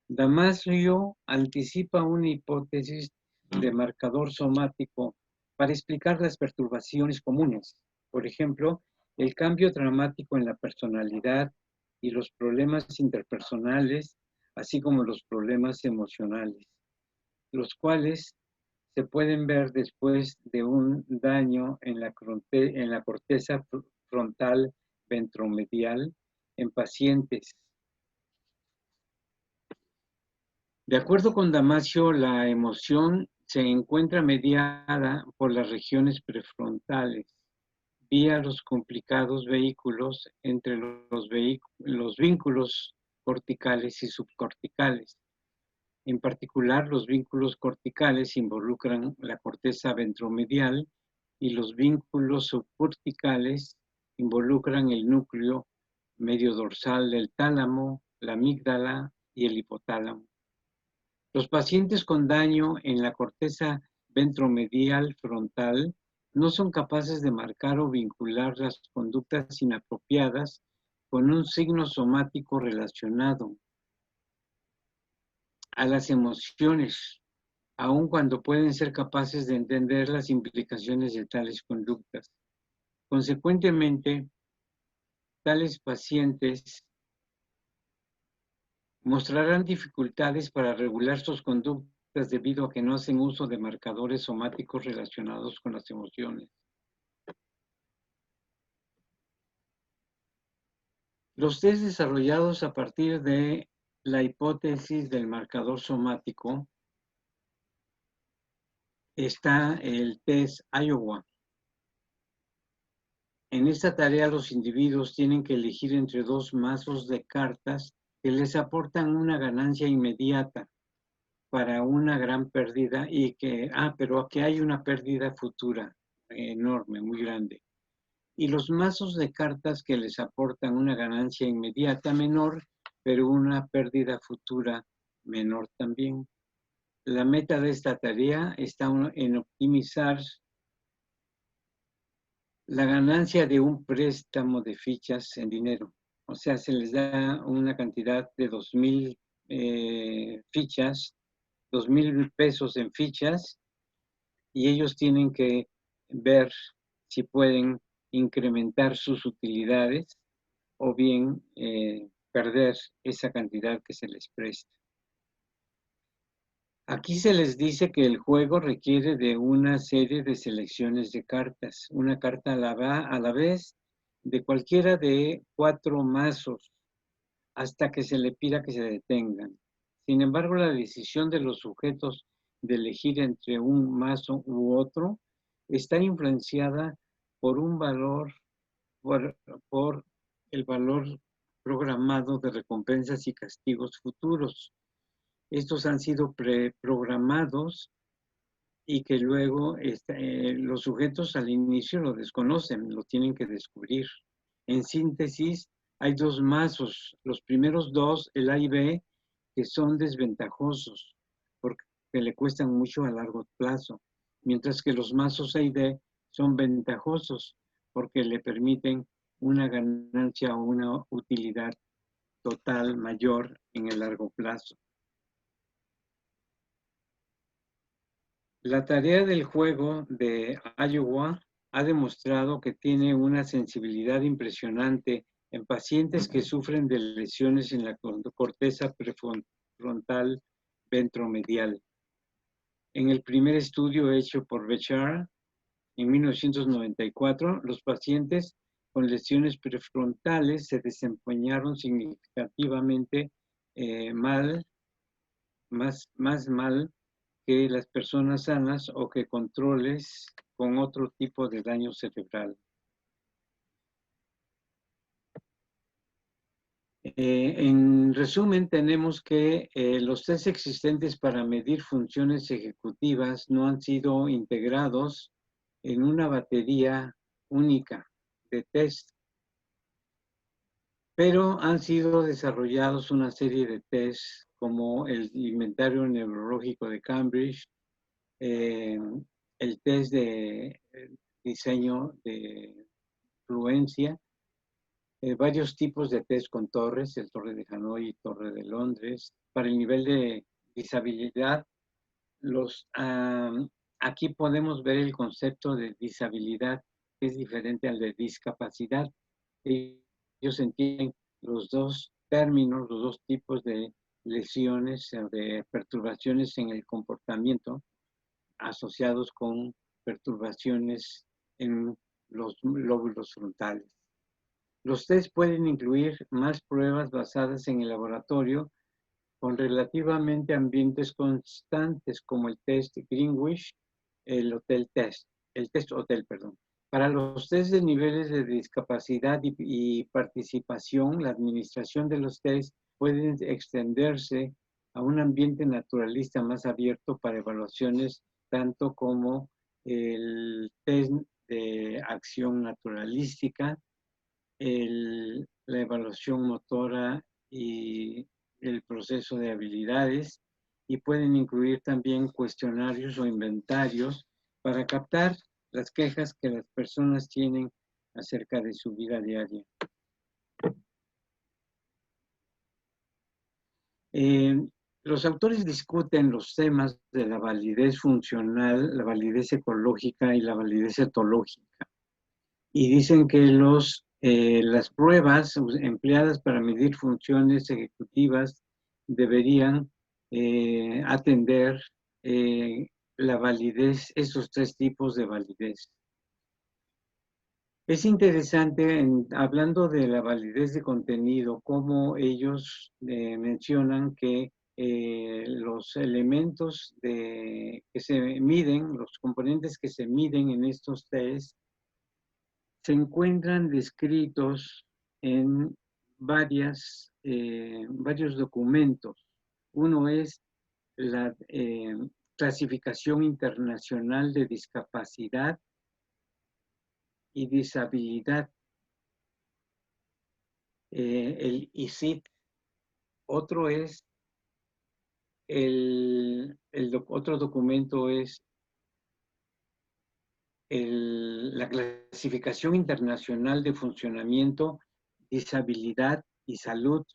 Speaker 1: Damasio anticipa una hipótesis de marcador somático para explicar las perturbaciones comunes. Por ejemplo, el cambio dramático en la personalidad y los problemas interpersonales, así como los problemas emocionales, los cuales se pueden ver después de un daño en la corteza frontal ventromedial en pacientes. De acuerdo con Damasio, la emoción se encuentra mediada por las regiones prefrontales, vía los complicados vehículos entre los vínculos corticales y subcorticales. En particular, los vínculos corticales involucran la corteza ventromedial y los vínculos subcorticales involucran el núcleo medio dorsal del tálamo, la amígdala y el hipotálamo. Los pacientes con daño en la corteza ventromedial frontal no son capaces de marcar o vincular las conductas inapropiadas con un signo somático relacionado a las emociones, aun cuando pueden ser capaces de entender las implicaciones de tales conductas. Consecuentemente, tales pacientes mostrarán dificultades para regular sus conductas debido a que no hacen uso de marcadores somáticos relacionados con las emociones. Los test desarrollados a partir de la hipótesis del marcador somático está el test Iowa. En esta tarea los individuos tienen que elegir entre dos mazos de cartas que les aportan una ganancia inmediata para una gran pérdida pero que hay una pérdida futura enorme, muy grande. Y los mazos de cartas que les aportan una ganancia inmediata menor, pero una pérdida futura menor también. La meta de esta tarea está en optimizar la ganancia de un préstamo de fichas en dinero. O sea, se les da una cantidad de 2,000 fichas, 2,000 pesos en fichas, y ellos tienen que ver si pueden incrementar sus utilidades o bien perder esa cantidad que se les presta. Aquí se les dice que el juego requiere de una serie de selecciones de cartas, una carta a la vez de cualquiera de 4 mazos, hasta que se le pida que se detengan. Sin embargo, la decisión de los sujetos de elegir entre un mazo u otro está influenciada por un valor, por el valor programado de recompensas y castigos futuros. Estos han sido preprogramados y que luego los sujetos al inicio lo desconocen, lo tienen que descubrir. En síntesis, hay 2 mazos. Los primeros 2, el A y B, que son desventajosos porque le cuestan mucho a largo plazo, mientras que los mazos A y D son ventajosos porque le permiten una ganancia o una utilidad total mayor en el largo plazo. La tarea del juego de Iowa ha demostrado que tiene una sensibilidad impresionante en pacientes que sufren de lesiones en la corteza prefrontal ventromedial. En el primer estudio hecho por Bechara en 1994, los pacientes con lesiones prefrontales se desempeñaron significativamente más mal que las personas sanas o que controles con otro tipo de daño cerebral. En resumen, tenemos que los test existentes para medir funciones ejecutivas no han sido integrados en una batería única de test, pero han sido desarrollados una serie de tests como el inventario neurológico de Cambridge, el test de diseño de fluencia, varios tipos de test con torres, el Torre de Hanoi y Torre de Londres. Para el nivel de disabilidad, aquí podemos ver el concepto de disabilidad, que es diferente al de discapacidad. Ellos entienden los dos términos, los dos tipos de lesiones, de perturbaciones en el comportamiento asociados con perturbaciones en los lóbulos frontales. Los test pueden incluir más pruebas basadas en el laboratorio con relativamente ambientes constantes como el test Greenwich, el test hotel, perdón. Para los test de niveles de discapacidad y participación, la administración de los test puede extenderse a un ambiente naturalista más abierto para evaluaciones tanto como el test de acción naturalística, la evaluación motora y el proceso de habilidades, y pueden incluir también cuestionarios o inventarios para captar las quejas que las personas tienen acerca de su vida diaria. Los autores discuten los temas de la validez funcional, la validez ecológica y la validez etológica. Y dicen que las pruebas empleadas para medir funciones ejecutivas deberían atender la validez, esos tres tipos de validez. Es interesante, hablando de la validez de contenido, cómo ellos mencionan que los elementos que se miden, los componentes que se miden en estos test, se encuentran descritos en varios documentos. Uno es la Clasificación Internacional de Discapacidad y Disabilidad, el ICID. Otro es otro documento es la Clasificación Internacional de Funcionamiento, Disabilidad y Salud.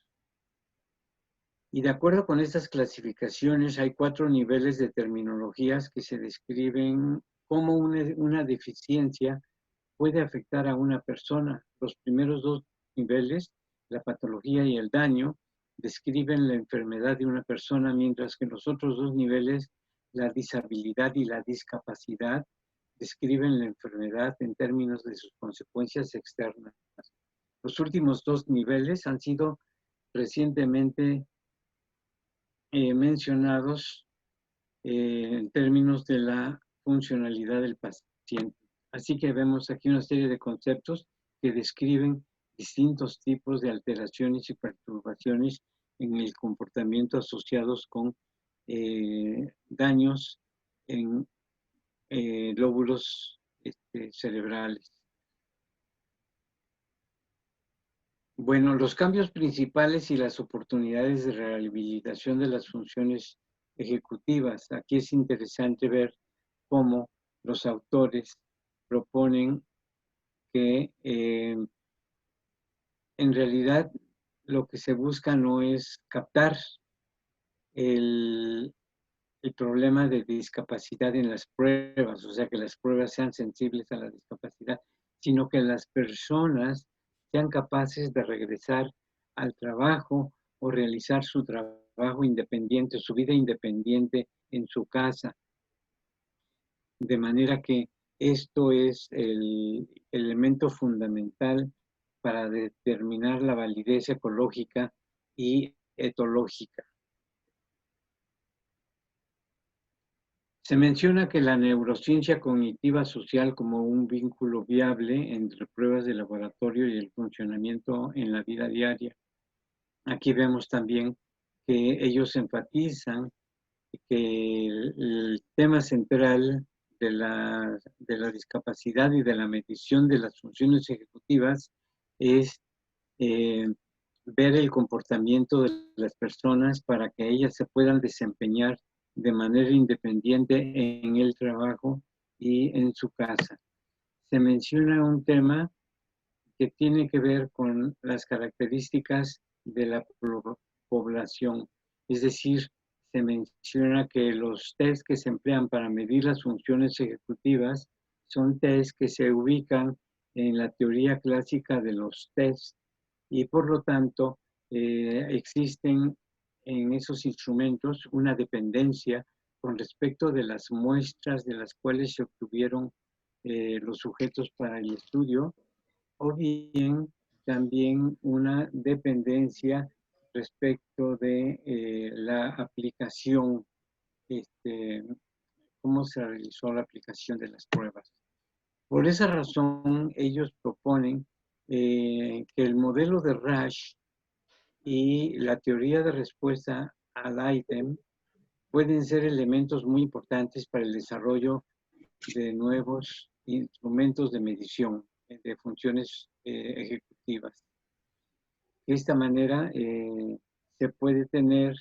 Speaker 1: Y de acuerdo con estas clasificaciones, hay 4 niveles de terminologías que se describen cómo una deficiencia puede afectar a una persona. Los primeros 2 niveles, la patología y el daño, describen la enfermedad de una persona, mientras que los otros 2 niveles, la disabilidad y la discapacidad, describen la enfermedad en términos de sus consecuencias externas. Los últimos 2 niveles han sido recientemente mencionados en términos de la funcionalidad del paciente. Así que vemos aquí una serie de conceptos que describen distintos tipos de alteraciones y perturbaciones en el comportamiento asociados con daños en lóbulos cerebrales. Bueno, los cambios principales y las oportunidades de rehabilitación de las funciones ejecutivas. Aquí es interesante ver cómo los autores proponen que en realidad lo que se busca no es captar el problema de discapacidad en las pruebas, o sea, que las pruebas sean sensibles a la discapacidad, sino que las personas sean capaces de regresar al trabajo o realizar su trabajo independiente, su vida independiente en su casa. De manera que esto es el elemento fundamental para determinar la validez ecológica y etológica. Se menciona que la neurociencia cognitiva social como un vínculo viable entre pruebas de laboratorio y el funcionamiento en la vida diaria. Aquí vemos también que ellos enfatizan que el tema central de la discapacidad y de la medición de las funciones ejecutivas es ver el comportamiento de las personas para que ellas se puedan desempeñar de manera independiente en el trabajo y en su casa. Se menciona un tema que tiene que ver con las características de la población. Es decir, se menciona que los test que se emplean para medir las funciones ejecutivas son test que se ubican en la teoría clásica de los test y por lo tanto existen en esos instrumentos una dependencia con respecto de las muestras de las cuales se obtuvieron los sujetos para el estudio, o bien también una dependencia respecto de la aplicación, cómo se realizó la aplicación de las pruebas. Por esa razón, ellos proponen que el modelo de Rasch y la teoría de respuesta al ítem pueden ser elementos muy importantes para el desarrollo de nuevos instrumentos de medición de funciones ejecutivas. De esta manera se puede tener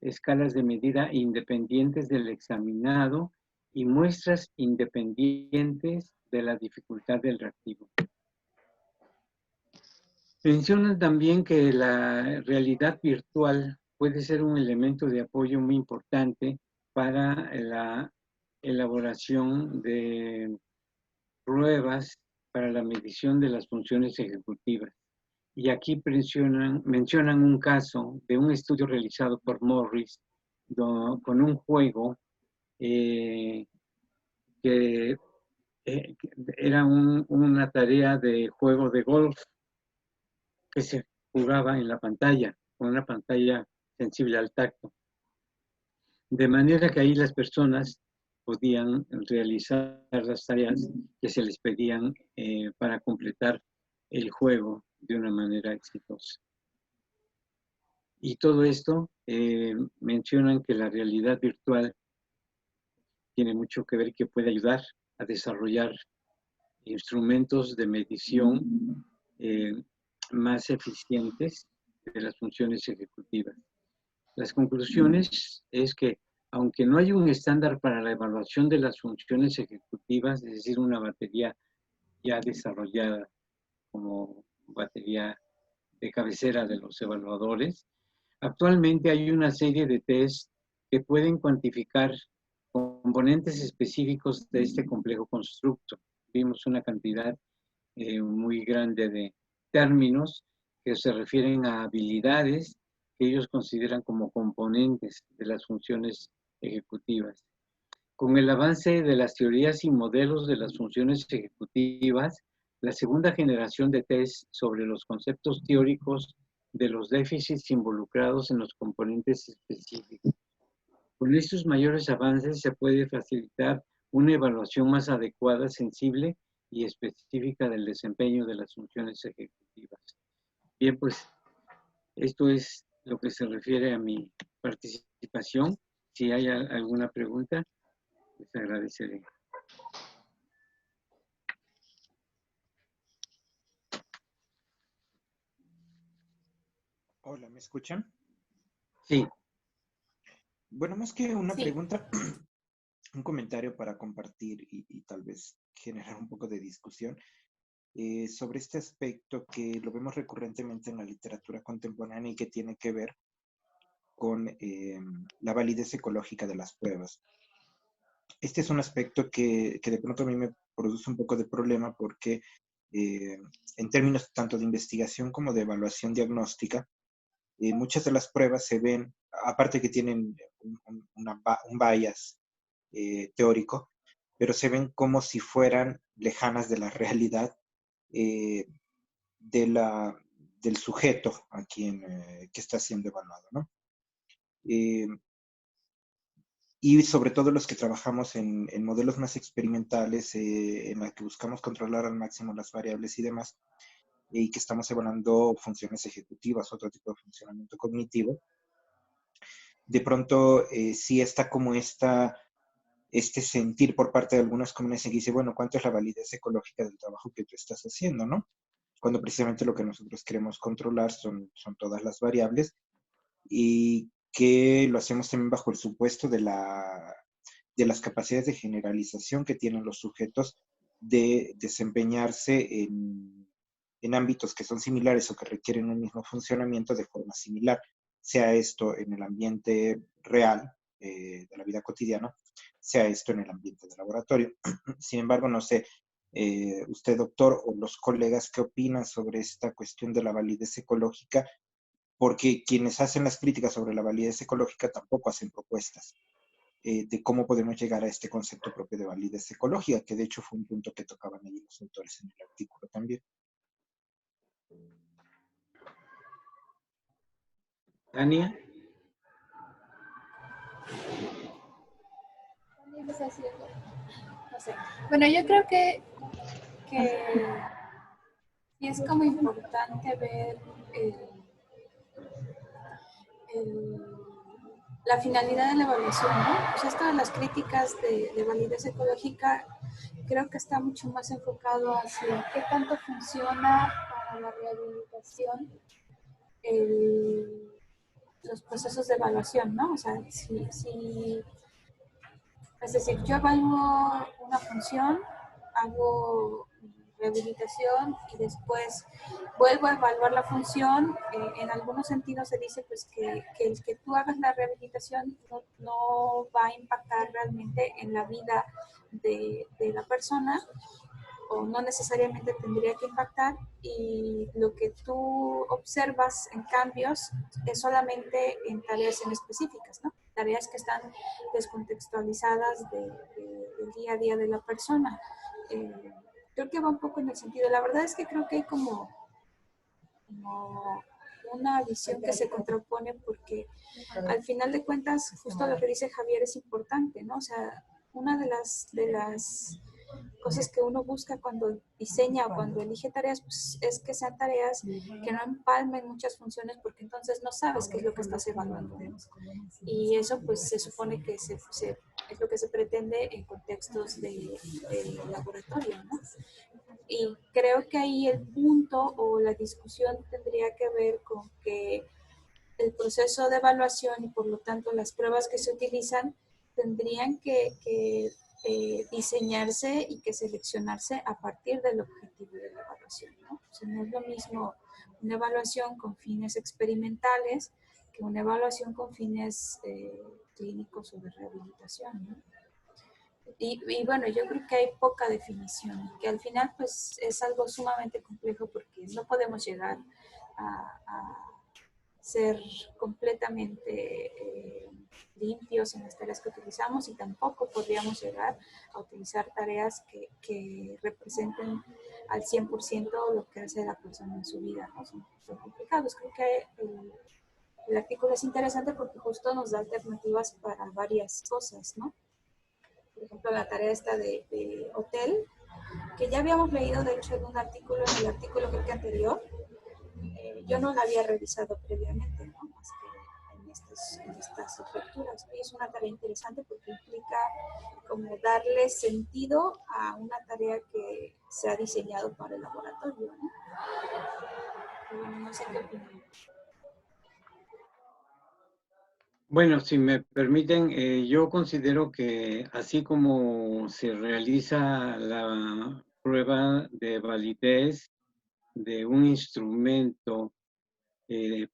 Speaker 1: escalas de medida independientes del examinado y muestras independientes de la dificultad del reactivo. Mencionan también que la realidad virtual puede ser un elemento de apoyo muy importante para la elaboración de pruebas para la medición de las funciones ejecutivas. Y aquí mencionan un caso de un estudio realizado por Morris con un juego que era una tarea de juego de golf que se jugaba en la pantalla, con una pantalla sensible al tacto. De manera que ahí las personas podían realizar las tareas que se les pedían para completar el juego de una manera exitosa. Y todo esto mencionan que la realidad virtual tiene mucho que ver, que puede ayudar a desarrollar instrumentos de medición más eficientes de las funciones ejecutivas. Las conclusiones es que, aunque no hay un estándar para la evaluación de las funciones ejecutivas, es decir, una batería ya desarrollada como batería de cabecera de los evaluadores, actualmente hay una serie de test que pueden cuantificar componentes específicos de este complejo constructo. Vimos una cantidad muy grande de términos que se refieren a habilidades que ellos consideran como componentes de las funciones ejecutivas. Con el avance de las teorías y modelos de las funciones ejecutivas, la segunda generación de test sobre los conceptos teóricos de los déficits involucrados en los componentes específicos. Con estos mayores avances se puede facilitar una evaluación más adecuada, sensible y específica del desempeño de las funciones ejecutivas. Bien, pues esto es lo que se refiere a mi participación. Si hay alguna pregunta, les agradeceré.
Speaker 2: Hola, ¿me escuchan?
Speaker 1: Sí.
Speaker 2: Bueno, más que una
Speaker 3: Sí.
Speaker 2: pregunta, un comentario para compartir y tal vez generar un poco de discusión sobre este aspecto que lo vemos recurrentemente en la literatura contemporánea y que tiene que ver con la validez ecológica de las pruebas. Este es un aspecto que de pronto a mí me produce un poco de problema porque en términos tanto de investigación como de evaluación diagnóstica, muchas de las pruebas se ven, aparte que tienen un bias teórico, pero se ven como si fueran lejanas de la realidad eh, de del sujeto a quien que está siendo evaluado, ¿no? Eh, y sobre todo los que trabajamos en modelos más experimentales, en la que buscamos controlar al máximo las variables y demás, y que estamos evaluando funciones ejecutivas, otro tipo de funcionamiento cognitivo, de pronto sí está como este sentir por parte de algunas comunidades que dice, bueno, ¿cuánto es la validez ecológica del trabajo que tú estás haciendo, no? Cuando precisamente lo que nosotros queremos controlar son todas las variables y que lo hacemos también bajo el supuesto de las capacidades de generalización que tienen los sujetos de desempeñarse en ámbitos que son similares o que requieren un mismo funcionamiento de forma similar, sea esto en el ambiente real de la vida cotidiana, sea esto en el ambiente de laboratorio. Sin embargo, no sé, usted, doctor, o los colegas, ¿qué opinan sobre esta cuestión de la validez ecológica? Porque quienes hacen las críticas sobre la validez ecológica tampoco hacen propuestas de cómo podemos llegar a este concepto propio de validez ecológica, que de hecho fue un punto que tocaban ahí los autores en el artículo también.
Speaker 1: Tania.
Speaker 3: No sé. Bueno, yo creo que sí es como importante ver el, la finalidad de la evaluación, ¿no? Pues esto de las críticas de validez ecológica creo que está mucho más enfocado hacia qué tanto funciona para la rehabilitación los procesos de evaluación, ¿no? O sea, es decir, yo evalúo una función, hago rehabilitación y después vuelvo a evaluar la función. En algunos sentidos se dice pues que el que tú hagas la rehabilitación no va a impactar realmente en la vida de la persona, o no necesariamente tendría que impactar, y lo que tú observas en cambios es solamente en tareas en específicas, ¿no? Tareas que están descontextualizadas del día a día de la persona. Creo que va un poco en el sentido, la verdad es que creo que hay como una visión que se contrapone, porque al final de cuentas justo lo que dice Javier es importante, ¿no? O sea, una de las cosas que uno busca cuando diseña o cuando elige tareas, pues, es que sean tareas que no empalmen muchas funciones, porque entonces no sabes qué es lo que estás evaluando. Y eso pues se supone que es lo que se pretende en contextos de laboratorio, ¿no? Y creo que ahí el punto o la discusión tendría que ver con que el proceso de evaluación y por lo tanto las pruebas que se utilizan tendrían que diseñarse y que seleccionarse a partir del objetivo de la evaluación, ¿no? O sea, no es lo mismo una evaluación con fines experimentales que una evaluación con fines clínicos o de rehabilitación, ¿no? Y bueno, yo creo que hay poca definición, que al final pues es algo sumamente complejo, porque no podemos llegar a ser completamente limpios en las tareas que utilizamos, y tampoco podríamos llegar a utilizar tareas que representen al 100% lo que hace la persona en su vida, ¿no? Son complicados. Creo que el artículo es interesante porque justo nos da alternativas para varias cosas, ¿no? Por ejemplo, la tarea esta de hotel, que ya habíamos leído de hecho en un artículo, en el artículo creo que anterior. Yo no la había revisado previamente, ¿no? Más que en estas lecturas. Y es una tarea interesante porque implica como darle sentido a una tarea que se ha diseñado para el laboratorio, ¿no? Bueno, no sé qué opinan.
Speaker 1: Bueno, si me permiten, yo considero que así como se realiza la prueba de validez de un instrumento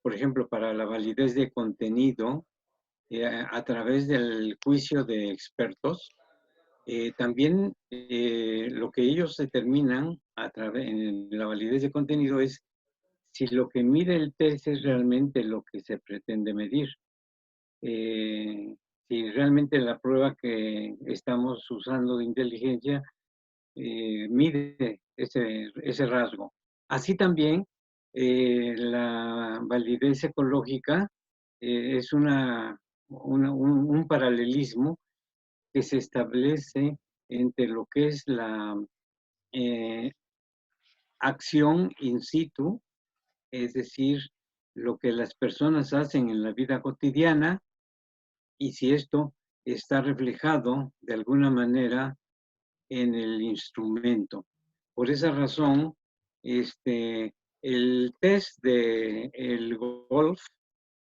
Speaker 1: por ejemplo, para la validez de contenido, a través del juicio de expertos. También lo que ellos determinan en la validez de contenido es si lo que mide el test es realmente lo que se pretende medir. Si realmente la prueba que estamos usando de inteligencia mide ese rasgo. Así también, la validez ecológica es un paralelismo que se establece entre lo que es la eh, acción in situ, es decir, lo que las personas hacen en la vida cotidiana, y si esto está reflejado de alguna manera en el instrumento. Por esa razón, el test del golf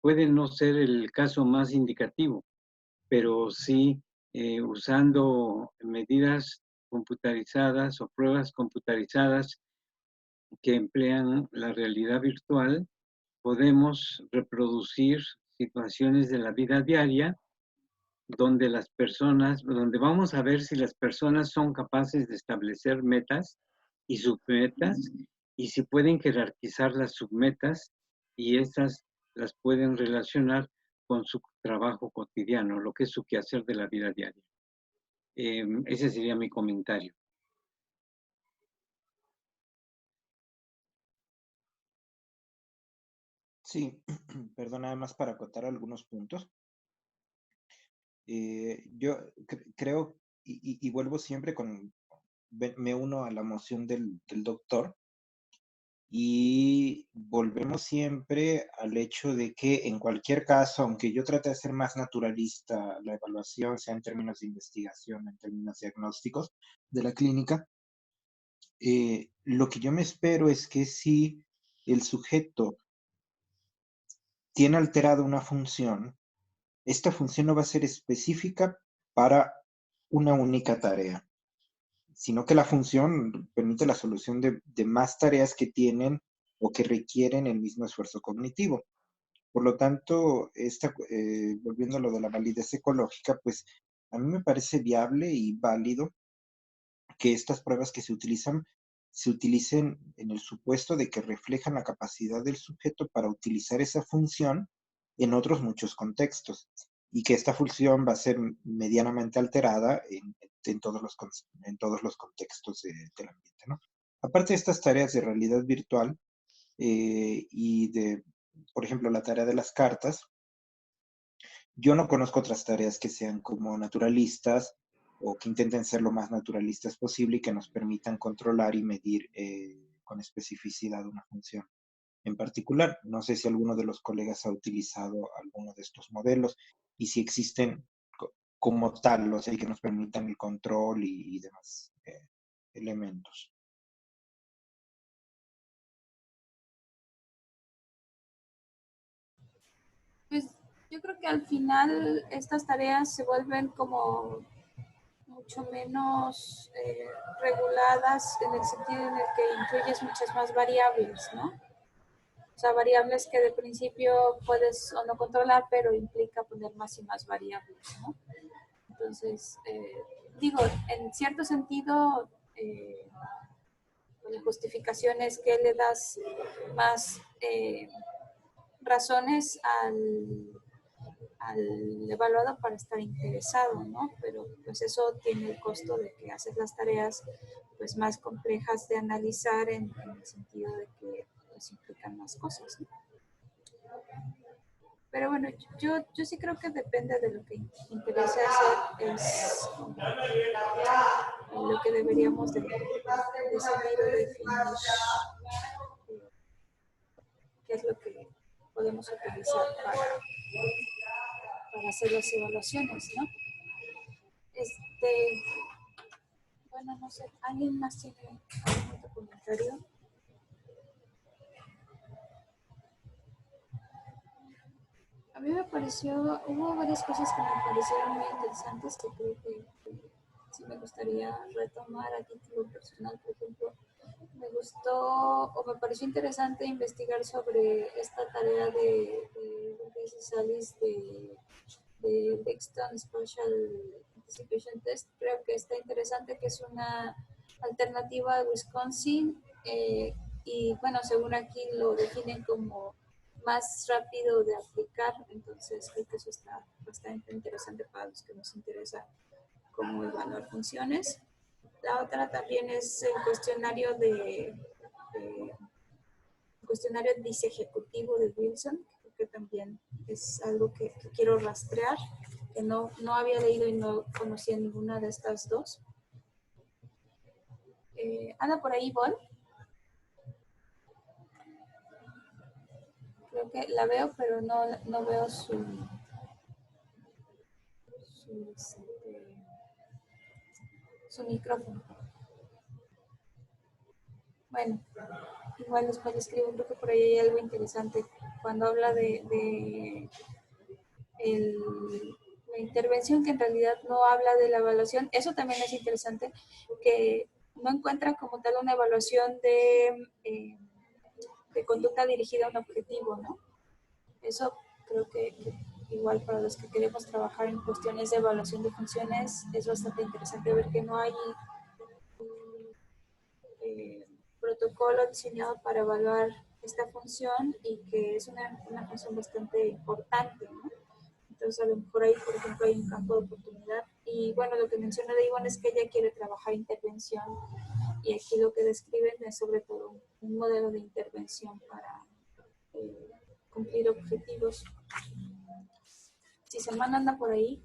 Speaker 1: puede no ser el caso más indicativo, pero sí usando medidas computarizadas o pruebas computarizadas que emplean la realidad virtual, podemos reproducir situaciones de la vida diaria donde vamos a ver si las personas son capaces de establecer metas y submetas, y si pueden jerarquizar las submetas y esas las pueden relacionar con su trabajo cotidiano, lo que es su quehacer de la vida diaria. Ese sería mi comentario.
Speaker 2: Sí, perdón, nada más para acotar algunos puntos. Yo creo, y vuelvo siempre me uno a la moción del doctor, y volvemos siempre al hecho de que en cualquier caso, aunque yo trate de ser más naturalista, la evaluación, sea en términos de investigación, en términos diagnósticos de la clínica, lo que yo me espero es que si el sujeto tiene alterada una función, esta función no va a ser específica para una única tarea, sino que la función permite la solución de más tareas que tienen o que requieren el mismo esfuerzo cognitivo. Por lo tanto, volviendo a lo de la validez ecológica, pues a mí me parece viable y válido que estas pruebas que se utilicen en el supuesto de que reflejan la capacidad del sujeto para utilizar esa función en otros muchos contextos, y que esta función va a ser medianamente alterada en todos los contextos del ambiente, ¿no? Aparte de estas tareas de realidad virtual y por ejemplo, la tarea de las cartas, yo no conozco otras tareas que sean como naturalistas o que intenten ser lo más naturalistas posible y que nos permitan controlar y medir con especificidad una función en particular. No sé si alguno de los colegas ha utilizado alguno de estos modelos y si existen como tal, o sea, que nos permitan el control y demás elementos.
Speaker 3: Pues yo creo que al final estas tareas se vuelven como mucho menos reguladas en el sentido en el que incluyes muchas más variables, ¿no? O sea, variables que de principio puedes o no controlar, pero implica poner más y más variables, ¿no? Entonces, digo, en cierto sentido, la justificación es que le das más razones al evaluado para estar interesado, ¿no? Pero pues eso tiene el costo de que haces las tareas pues más complejas de analizar en el sentido de que pues implican más cosas, ¿no? Pero bueno, yo sí creo que depende de lo que interese hacer, es lo que deberíamos de decidir o definir qué es lo que podemos utilizar para hacer las evaluaciones, ¿no? Bueno, no sé, ¿alguien más tiene algún otro comentario? A mí me pareció, hubo varias cosas que me parecieron muy interesantes que creo que sí me gustaría retomar a título personal. Por ejemplo, me gustó o me pareció interesante investigar sobre esta tarea de Salis de Dixon Spatial Anticipation Test. Creo que está interesante, que es una alternativa de Wisconsin y bueno, según aquí lo definen como más rápido de aplicar, entonces creo que eso está bastante interesante para los que nos interesa cómo evaluar funciones. La otra también es el cuestionario cuestionario disejecutivo de Wilson, que creo que también es algo que quiero rastrear, que no había leído y no conocía ninguna de estas dos. Anda por ahí, Vol. Creo que la veo, pero no veo su micrófono. Bueno, igual después le escribo, creo que por ahí hay algo interesante. Cuando habla de la intervención, que en realidad no habla de la evaluación, eso también es interesante, que no encuentra como tal una evaluación de conducta dirigida a un objetivo, ¿no? Eso creo que igual para los que queremos trabajar en cuestiones de evaluación de funciones es bastante interesante ver que no hay protocolo diseñado para evaluar esta función y que es una función bastante importante, ¿no? Entonces, a lo mejor ahí, por ejemplo, hay un campo de oportunidad. Y bueno, lo que menciona de Ivonne es que ella quiere trabajar intervención y aquí lo que describen es sobre todo un modelo de intervención para cumplir objetivos. Si Salman anda por ahí,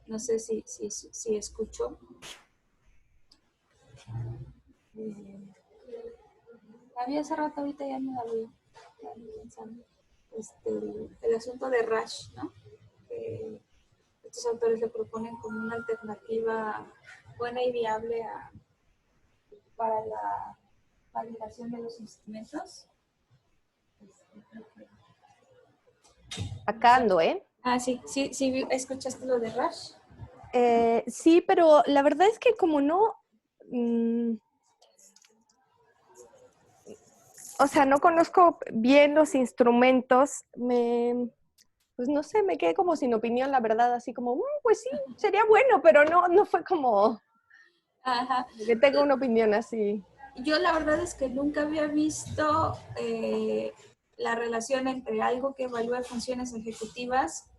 Speaker 3: no sé si escuchó. La vi hace rato, ahorita ya no la veo. El asunto de Rash, ¿no? Que estos autores le proponen como una alternativa buena y viable para la validación de los instrumentos.
Speaker 4: Acá ando, ¿eh?
Speaker 3: Ah, sí, ¿escuchaste lo de Rash?
Speaker 4: Sí, pero la verdad es que como no, o sea, no conozco bien los instrumentos, pues no sé, me quedé como sin opinión, la verdad, así como, pues sí, sería bueno, pero no fue como
Speaker 3: Ajá.
Speaker 4: que tenga una opinión así.
Speaker 3: Yo la verdad es que nunca había visto la relación entre algo que evalúa funciones ejecutivas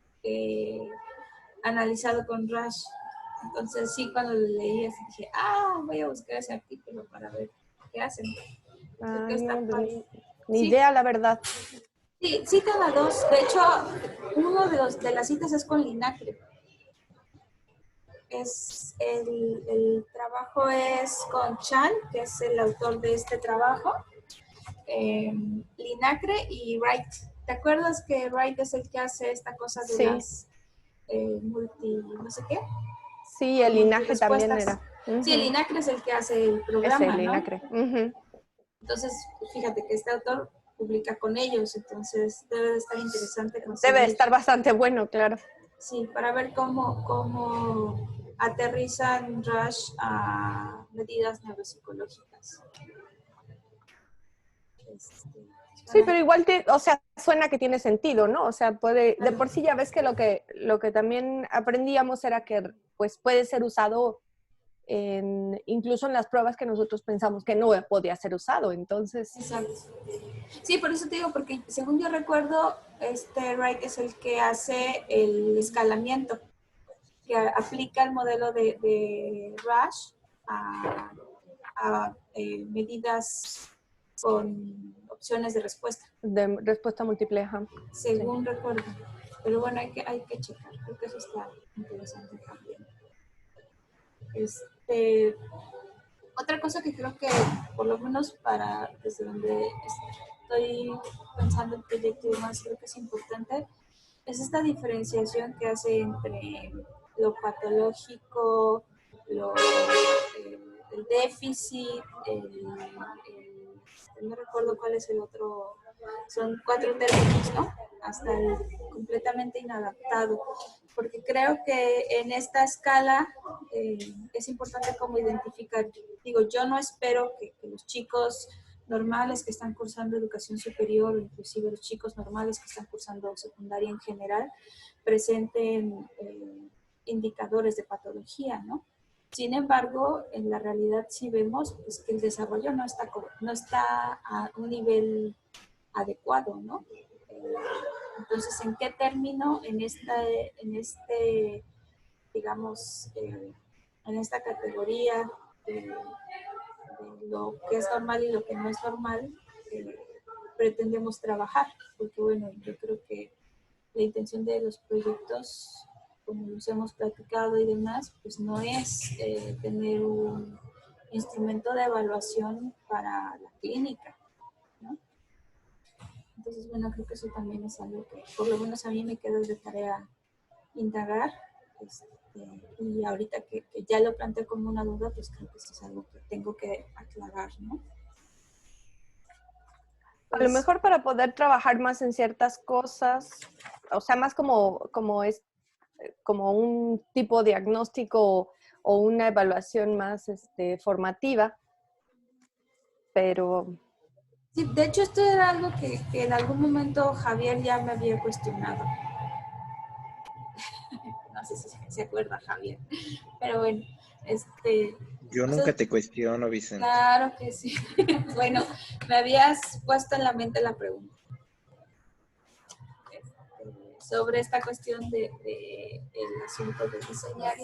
Speaker 3: analizado con Rash. Entonces sí, cuando lo leí así dije, voy a buscar ese artículo para ver qué hacen.
Speaker 4: Ay, no, ni
Speaker 3: sí,
Speaker 4: idea, la verdad.
Speaker 3: Sí, citan a dos. De hecho, uno de las citas es con Linacre. El trabajo es con Chan, que es el autor de este trabajo, Linacre y Wright. ¿Te acuerdas que Wright es el que hace esta cosa de las no sé qué?
Speaker 4: Sí, el linaje también era.
Speaker 3: Sí, el Linacre es el que hace el programa,
Speaker 4: es el Linacre.
Speaker 3: ¿no? Entonces, fíjate que este autor publica con ellos, entonces debe de estar interesante conseguir.
Speaker 4: Debe de estar bastante bueno, claro.
Speaker 3: Sí, para ver cómo aterrizan Rush a medidas neuropsicológicas.
Speaker 4: Sí, pero igual, o sea, suena que tiene sentido, ¿no? O sea, de por sí ya ves que lo que también aprendíamos era que pues puede ser usado incluso en las pruebas que nosotros pensamos que no podía ser usado, entonces...
Speaker 3: Exacto. Sí, por eso te digo, porque según yo recuerdo, Wright es el que hace el escalamiento, que aplica el modelo de Rush a medidas con opciones de respuesta.
Speaker 4: De respuesta múltiple, ajá.
Speaker 3: Según recuerdo. Pero bueno, hay que checar, porque eso está interesante también. Otra cosa que creo que, por lo menos desde donde estoy pensando el proyecto y demás, creo que es importante, es esta diferenciación que hace entre lo patológico, el déficit, no recuerdo cuál es el otro son 4 términos, ¿no? Hasta el completamente inadaptado, porque creo que en esta escala es importante como identificar, digo, yo no espero que los chicos normales que están cursando educación superior, o inclusive los chicos normales que están cursando secundaria en general, presenten indicadores de patología, ¿no? Sin embargo, en la realidad sí vemos pues, que el desarrollo no está a un nivel adecuado, ¿no? Entonces, ¿en qué término digamos, en esta categoría de lo que es normal y lo que no es normal, pretendemos trabajar? Porque, bueno, yo creo que la intención de los proyectos, como los hemos platicado y demás, pues no es tener un instrumento de evaluación para la clínica, ¿no? Entonces, bueno, creo que eso también es algo que por lo menos a mí me queda de tarea indagar. Y ahorita que ya lo planteé como una duda, pues creo que eso es algo que tengo que aclarar, ¿no?
Speaker 4: A lo mejor para poder trabajar más en ciertas cosas, o sea, más como un tipo diagnóstico o una evaluación más formativa, pero...
Speaker 3: Sí, de hecho esto era algo que en algún momento Javier ya me había cuestionado. No sé si se acuerda Javier, pero bueno,
Speaker 2: Yo nunca te cuestiono, Vicente.
Speaker 3: claro que sí. Bueno, me habías puesto en la mente la pregunta sobre esta cuestión de el asunto de diseñar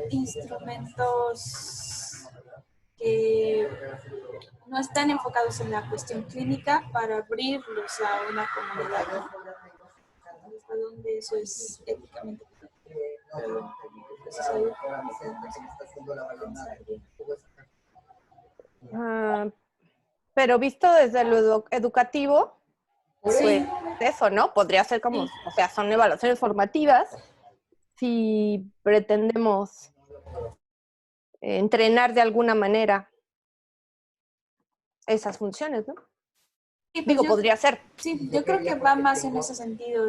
Speaker 3: instrumentos, que no están enfocados en la cuestión clínica para abrirlos a una comunidad, ¿no? Hasta donde eso es éticamente
Speaker 4: pero visto desde lo educativo, pues
Speaker 3: sí.
Speaker 4: eso, ¿no? Podría ser como, o sea, son evaluaciones formativas si pretendemos entrenar de alguna manera esas funciones, ¿no?
Speaker 3: Sí, pues
Speaker 4: Digo, podría ser.
Speaker 3: sí, yo creo que va más en ese sentido.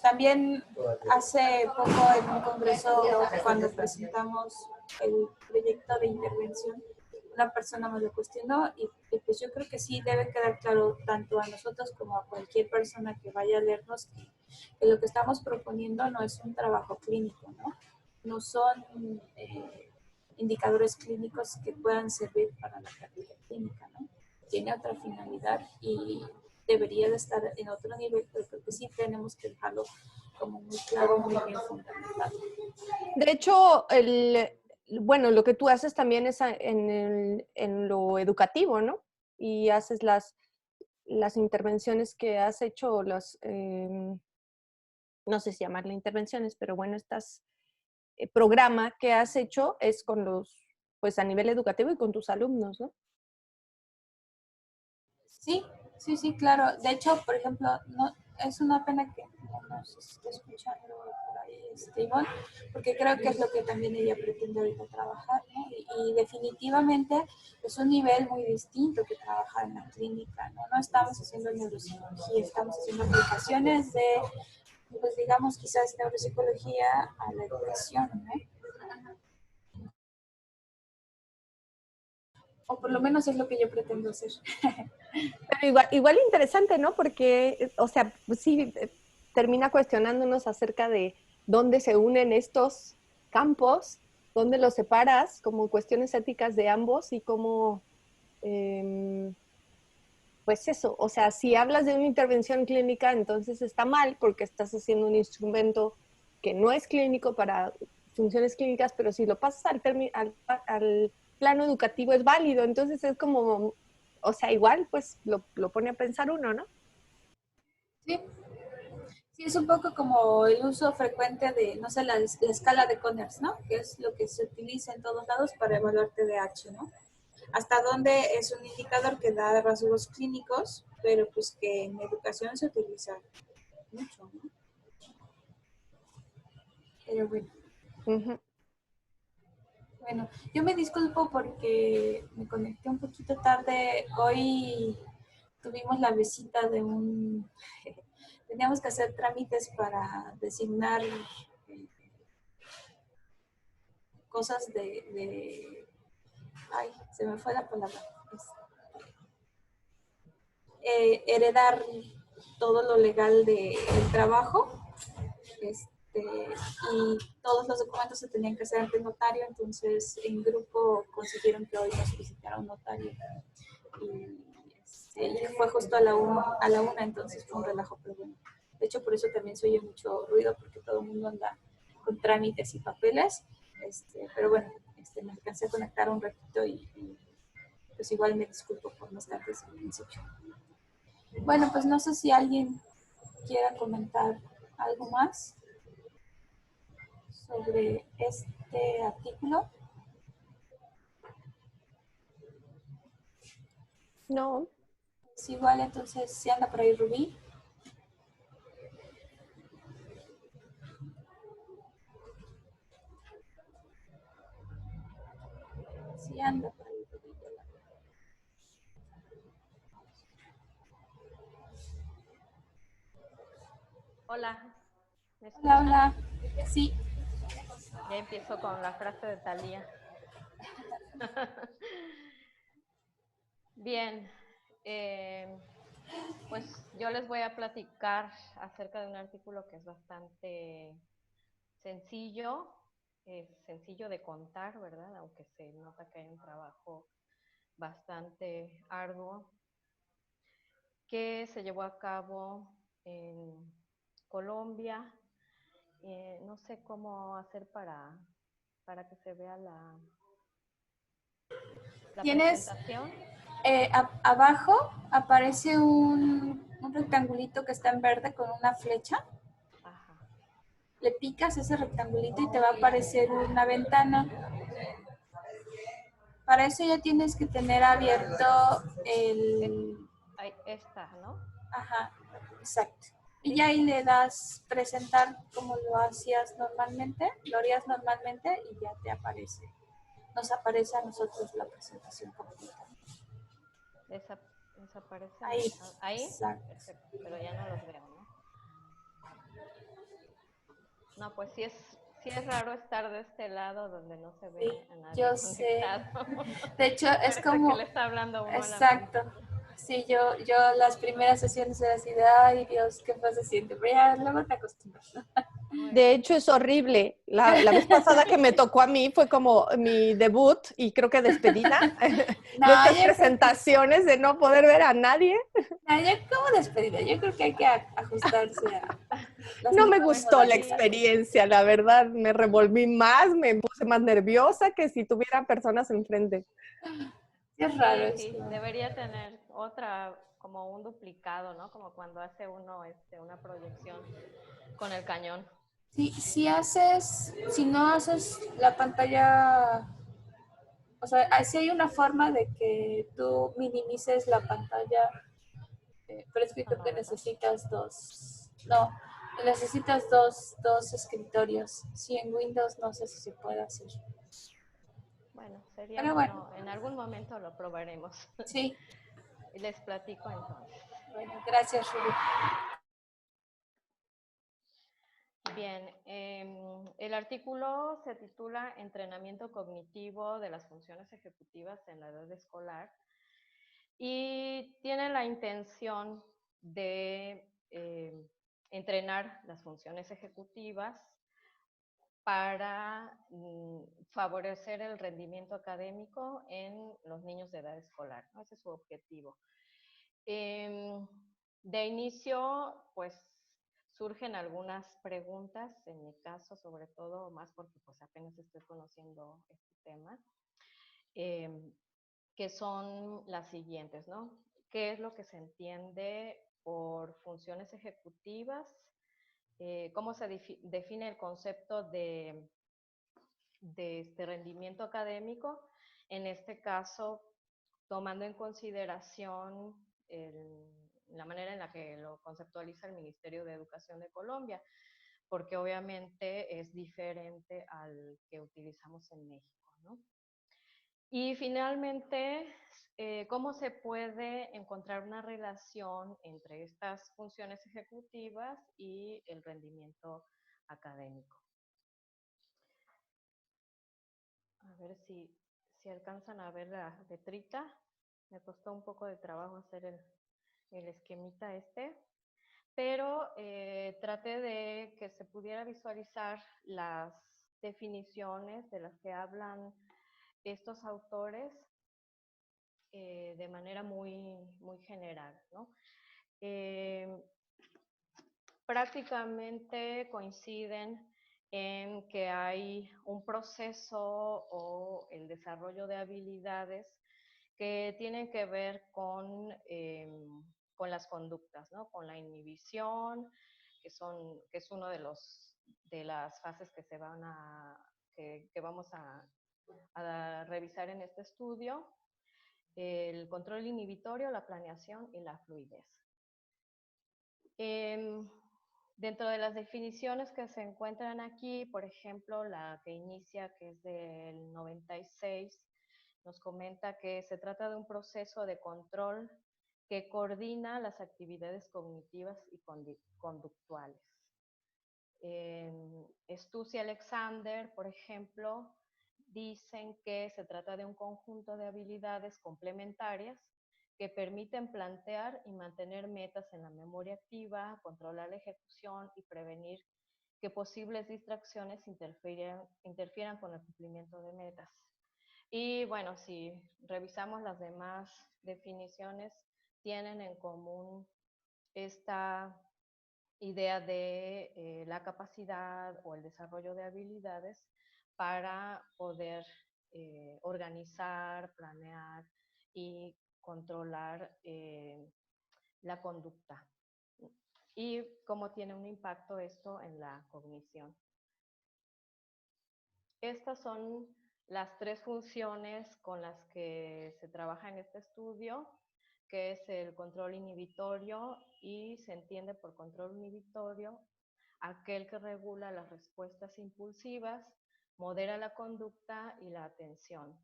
Speaker 3: También hace poco en un congreso, cuando presentamos el proyecto de intervención, una persona me lo cuestionó y pues yo creo que sí debe quedar claro tanto a nosotros como a cualquier persona que vaya a leernos que lo que estamos proponiendo no es un trabajo clínico, ¿no? No son indicadores clínicos que puedan servir para la práctica clínica, ¿no? Tiene otra finalidad y debería de estar en otro nivel, pero creo que sí tenemos que dejarlo como muy claro, muy bien fundamentado.
Speaker 4: De hecho, bueno, lo que tú haces también es en lo educativo, ¿no? Y haces las intervenciones que has hecho, no sé si llamarle intervenciones, pero bueno, programa que has hecho es con pues a nivel educativo y con tus alumnos, ¿no?
Speaker 3: Sí, sí, sí, claro. De hecho, por ejemplo, no, es una pena que no nos esté escuchando por ahí, Ivonne, porque creo que es lo que también ella pretende ahorita trabajar, ¿no? Y definitivamente es un nivel muy distinto que trabajar en la clínica, ¿no? No estamos haciendo neuropsicología, estamos haciendo aplicaciones de, pues digamos, quizás neuropsicología a la educación, ¿no? O por lo menos es lo que yo pretendo hacer.
Speaker 4: Pero igual interesante, ¿no? Porque, o sea, pues sí, termina cuestionándonos acerca de dónde se unen estos campos, dónde los separas como cuestiones éticas de ambos y cómo, pues eso, o sea, si hablas de una intervención clínica, entonces está mal porque estás haciendo un instrumento que no es clínico para funciones clínicas, pero si lo pasas al plano educativo es válido, entonces es como, o sea, igual pues lo pone a pensar uno, ¿no?
Speaker 3: Sí. Sí, es un poco como el uso frecuente de, no sé, la escala de Conners, ¿no? Que es lo que se utiliza en todos lados para evaluar TDAH, ¿no? Hasta dónde es un indicador que da rasgos clínicos, pero pues que en educación se utiliza mucho, ¿no? Pero bueno.
Speaker 4: Uh-huh.
Speaker 3: Bueno, yo me disculpo porque me conecté un poquito tarde. Hoy tuvimos la visita de un... Teníamos que hacer trámites para designar cosas ay, se me fue la palabra. Heredar todo lo legal del trabajo. Y todos los documentos se tenían que hacer ante el notario, entonces en grupo consiguieron que hoy nos visitara un notario. Y fue justo a la una, entonces fue un relajo, pero bueno. De hecho, por eso también se oye mucho ruido, porque todo el mundo anda con trámites y papeles. Pero bueno, me alcancé a conectar un ratito y pues igual me disculpo por no estar desde el principio. Bueno, pues no sé si alguien quiera comentar algo más sobre este artículo.
Speaker 4: No.
Speaker 3: Es igual, entonces, si anda por ahí Rubí. Si anda por ahí Rubí.
Speaker 5: Hola, ¿me
Speaker 3: Hola,
Speaker 5: escuchan?
Speaker 3: hola. Sí.
Speaker 5: Ya empiezo con la frase de Thalía. Bien, pues yo les voy a platicar acerca de un artículo que es bastante sencillo, sencillo de contar, ¿verdad? Aunque se nota que hay un trabajo bastante arduo que se llevó a cabo en Colombia. No sé cómo hacer para que se vea la
Speaker 3: Tienes
Speaker 5: presentación.
Speaker 3: abajo aparece un rectangulito que está en verde con una flecha.
Speaker 5: Ajá.
Speaker 3: Le picas ese rectangulito y te va a aparecer una ventana. Para eso ya tienes que tener abierto el...
Speaker 5: Ahí está, ¿no?
Speaker 3: Ajá, exacto. Y ya ahí le das presentar como lo hacías normalmente, lo harías normalmente y ya te aparece. Nos aparece a nosotros la presentación completa.
Speaker 5: Desaparece.
Speaker 3: Ahí,
Speaker 5: Ahí,
Speaker 3: exacto.
Speaker 5: perfecto, pero ya no los veo, ¿no? No, pues sí es raro estar de este lado donde no se ve
Speaker 3: Sí,
Speaker 5: a nadie
Speaker 3: yo sé.
Speaker 5: conectado.
Speaker 3: De hecho, es
Speaker 5: Parece que
Speaker 3: como,
Speaker 5: le está hablando uno a la
Speaker 3: exacto.
Speaker 5: pantalla.
Speaker 3: Sí, yo las primeras sesiones era así de, ay Dios, qué fue se siente, pero ya luego te acostumbras.
Speaker 5: Muy
Speaker 4: De
Speaker 5: bien.
Speaker 4: hecho, es horrible. La vez pasada que me tocó a mí fue como mi debut y creo que despedida
Speaker 3: No,
Speaker 4: de estas
Speaker 3: yo creo que,
Speaker 4: presentaciones de no poder ver a nadie.
Speaker 3: no, yo como despedida, yo creo que hay que ajustarse a las
Speaker 4: No me
Speaker 3: nuevas
Speaker 5: Pues
Speaker 4: gustó la
Speaker 3: modalidades.
Speaker 4: experiencia, la verdad. Me revolví más, me puse más nerviosa que si tuviera personas enfrente.
Speaker 3: Sí, es raro
Speaker 5: sí,
Speaker 3: esto.
Speaker 5: debería tener otra, como un duplicado, ¿no? Como cuando hace uno una proyección con el cañón.
Speaker 3: Sí, si no haces la pantalla, o sea, sí hay una forma de que tú minimices la pantalla, pero es que creo
Speaker 5: No,
Speaker 3: que
Speaker 5: ¿verdad?
Speaker 3: necesitas dos escritorios. Sí, en Windows no sé si se puede hacer.
Speaker 5: Bueno, sería
Speaker 3: Pero bueno,
Speaker 5: bueno, en algún momento lo probaremos.
Speaker 3: sí,
Speaker 5: Y les platico entonces.
Speaker 3: bueno, gracias, Rubí.
Speaker 5: Bien, el artículo se titula Entrenamiento cognitivo de las funciones ejecutivas en la edad escolar y tiene la intención de entrenar las funciones ejecutivas para favorecer el rendimiento académico en los niños de edad escolar, ¿no? Ese es su objetivo. De inicio, pues surgen algunas preguntas, en mi caso sobre todo, más porque pues apenas estoy conociendo este tema, que son las siguientes, ¿no? ¿Qué es lo que se entiende por funciones ejecutivas? ¿Cómo se define el concepto de rendimiento académico? En este caso, tomando en consideración la manera en la que lo conceptualiza el Ministerio de Educación de Colombia, porque obviamente es diferente al que utilizamos en México, ¿no? Y finalmente, ¿cómo se puede encontrar una relación entre estas funciones ejecutivas y el rendimiento académico? A ver si alcanzan a ver la letrita. Me costó un poco de trabajo hacer el esquemita este, pero traté de que se pudiera visualizar las definiciones de las que hablan estos autores de manera muy general, ¿no? Prácticamente coinciden en que hay un proceso o el desarrollo de habilidades que tienen que ver con las conductas, ¿no? Con la inhibición, que es uno de las fases que que vamos a revisar en este estudio, el control inhibitorio, la planeación y la fluidez. Dentro de las definiciones que se encuentran aquí, por ejemplo, la que inicia, que es del 96, nos comenta que se trata de un proceso de control que coordina las actividades cognitivas y conductuales. Stuss y Alexander, por ejemplo, dicen que se trata de un conjunto de habilidades complementarias que permiten plantear y mantener metas en la memoria activa, controlar la ejecución y prevenir que posibles distracciones interfieran con el cumplimiento de metas. Y bueno, si revisamos las demás definiciones, tienen en común esta idea de la capacidad o el desarrollo de habilidades para poder organizar, planear y controlar la conducta y cómo tiene un impacto esto en la cognición. Estas son las tres funciones con las que se trabaja en este estudio, que es el control inhibitorio, y se entiende por control inhibitorio aquel que regula las respuestas impulsivas, modera la conducta y la atención.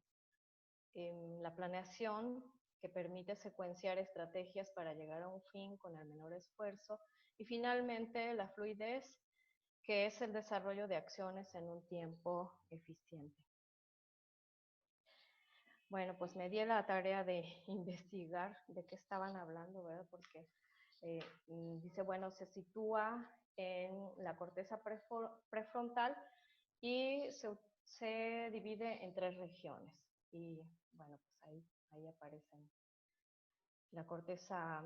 Speaker 5: La planeación, que permite secuenciar estrategias para llegar a un fin con el menor esfuerzo. Y finalmente, la fluidez, que es el desarrollo de acciones en un tiempo eficiente. Bueno, pues me di la tarea de investigar de qué estaban hablando, ¿verdad? Porque dice, bueno, se sitúa en la corteza prefrontal y se divide en 3 regiones. Y bueno, pues ahí aparecen la corteza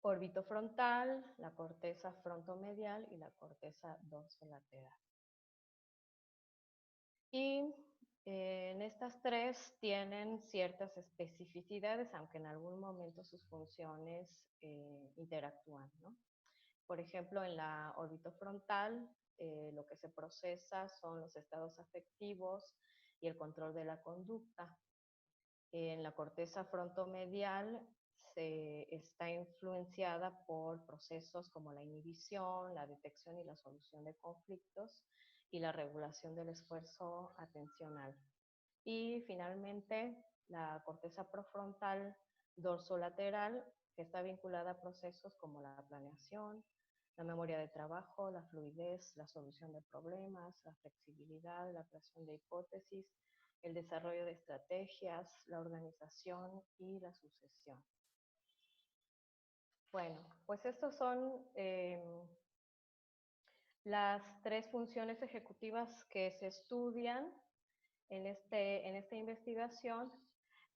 Speaker 5: orbitofrontal, la corteza frontomedial y la corteza dorsolateral. Y en estas 3 tienen ciertas especificidades, aunque en algún momento sus funciones interactúan, ¿no? Por ejemplo, en la orbitofrontal, lo que se procesa son los estados afectivos y el control de la conducta. En la corteza frontomedial está influenciada por procesos como la inhibición, la detección y la solución de conflictos y la regulación del esfuerzo atencional. Y finalmente, la corteza prefrontal dorsolateral, que está vinculada a procesos como la planeación, la memoria de trabajo, la fluidez, la solución de problemas, la flexibilidad, la creación de hipótesis, el desarrollo de estrategias, la organización y la sucesión. Bueno, pues estos son las 3 funciones ejecutivas que se estudian en esta investigación,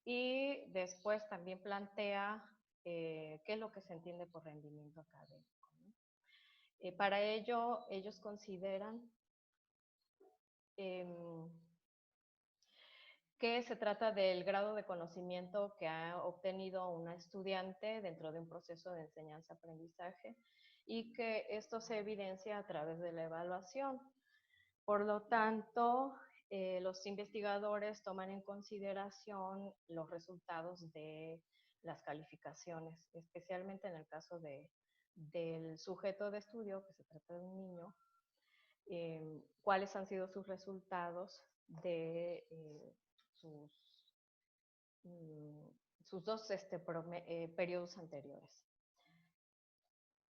Speaker 5: y después también plantea qué es lo que se entiende por rendimiento académico, ¿no? Para ello, ellos consideran que se trata del grado de conocimiento que ha obtenido una estudiante dentro de un proceso de enseñanza-aprendizaje y que esto se evidencia a través de la evaluación. Por lo tanto, los investigadores toman en consideración los resultados de las calificaciones, especialmente en el caso del sujeto de estudio, que se trata de un niño, cuáles han sido sus resultados de sus dos periodos anteriores.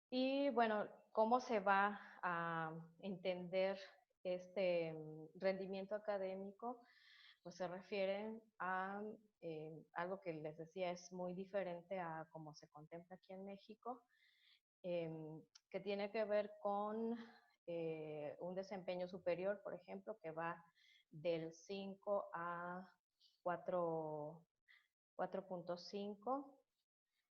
Speaker 5: Y bueno, ¿cómo se va a entender este rendimiento académico? Pues se refieren a algo que les decía es muy diferente a cómo se contempla aquí en México, que tiene que ver con un desempeño superior, por ejemplo, que va del 5 a 4.5,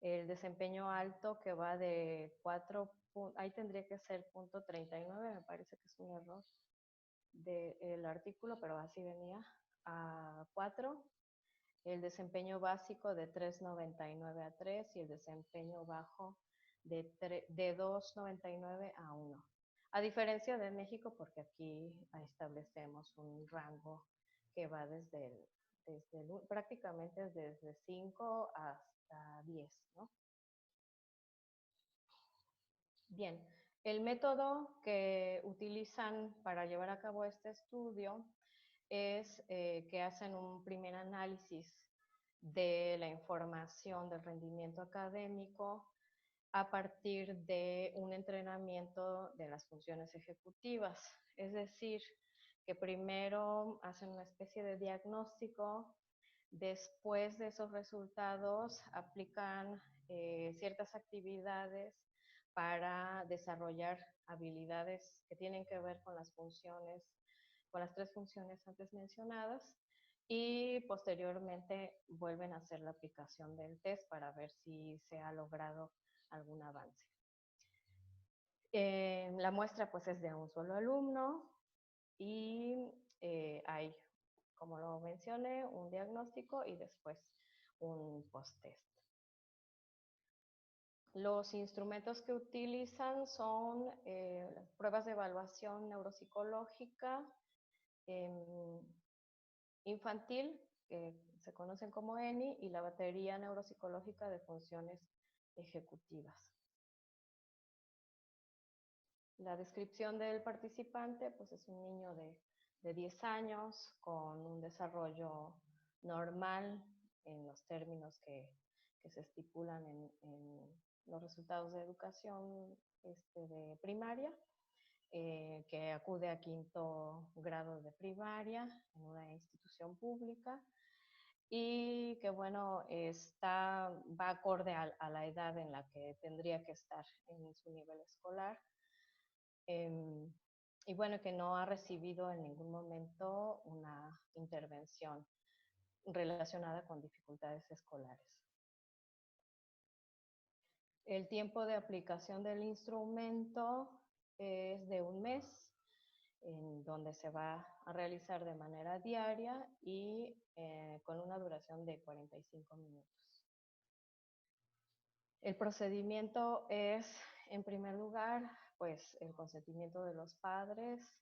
Speaker 5: el desempeño alto que va de 4, ahí tendría que ser .39, me parece que es un error del artículo, pero así venía, a 4, el desempeño básico de 3.99 a 3 y el desempeño bajo de 2.99 a 1. A diferencia de México, porque aquí establecemos un rango que va prácticamente desde 5 hasta 10, ¿no? Bien, el método que utilizan para llevar a cabo este estudio es que hacen un primer análisis de la información del rendimiento académico a partir de un entrenamiento de las funciones ejecutivas. Es decir, que primero hacen una especie de diagnóstico, después de esos resultados aplican ciertas actividades para desarrollar habilidades que tienen que ver con las funciones, con las 3 funciones antes mencionadas, y posteriormente vuelven a hacer la aplicación del test para ver si se ha logrado algún avance. La muestra pues es de un solo alumno y hay, como lo mencioné, un diagnóstico y después un post-test. Los instrumentos que utilizan son las pruebas de evaluación neuropsicológica infantil, que se conocen como ENI, y la batería neuropsicológica de funciones ejecutivas. La descripción del participante pues es un niño de 10 años con un desarrollo normal en los términos que se estipulan en los resultados de educación de primaria, que acude a 5º grado de primaria en una institución pública y que bueno, va acorde a la edad en la que tendría que estar en su nivel escolar. Y bueno, que no ha recibido en ningún momento una intervención relacionada con dificultades escolares. El tiempo de aplicación del instrumento es de 1 mes, en donde se va a realizar de manera diaria y con una duración de 45 minutos. El procedimiento es, en primer lugar, pues el consentimiento de los padres,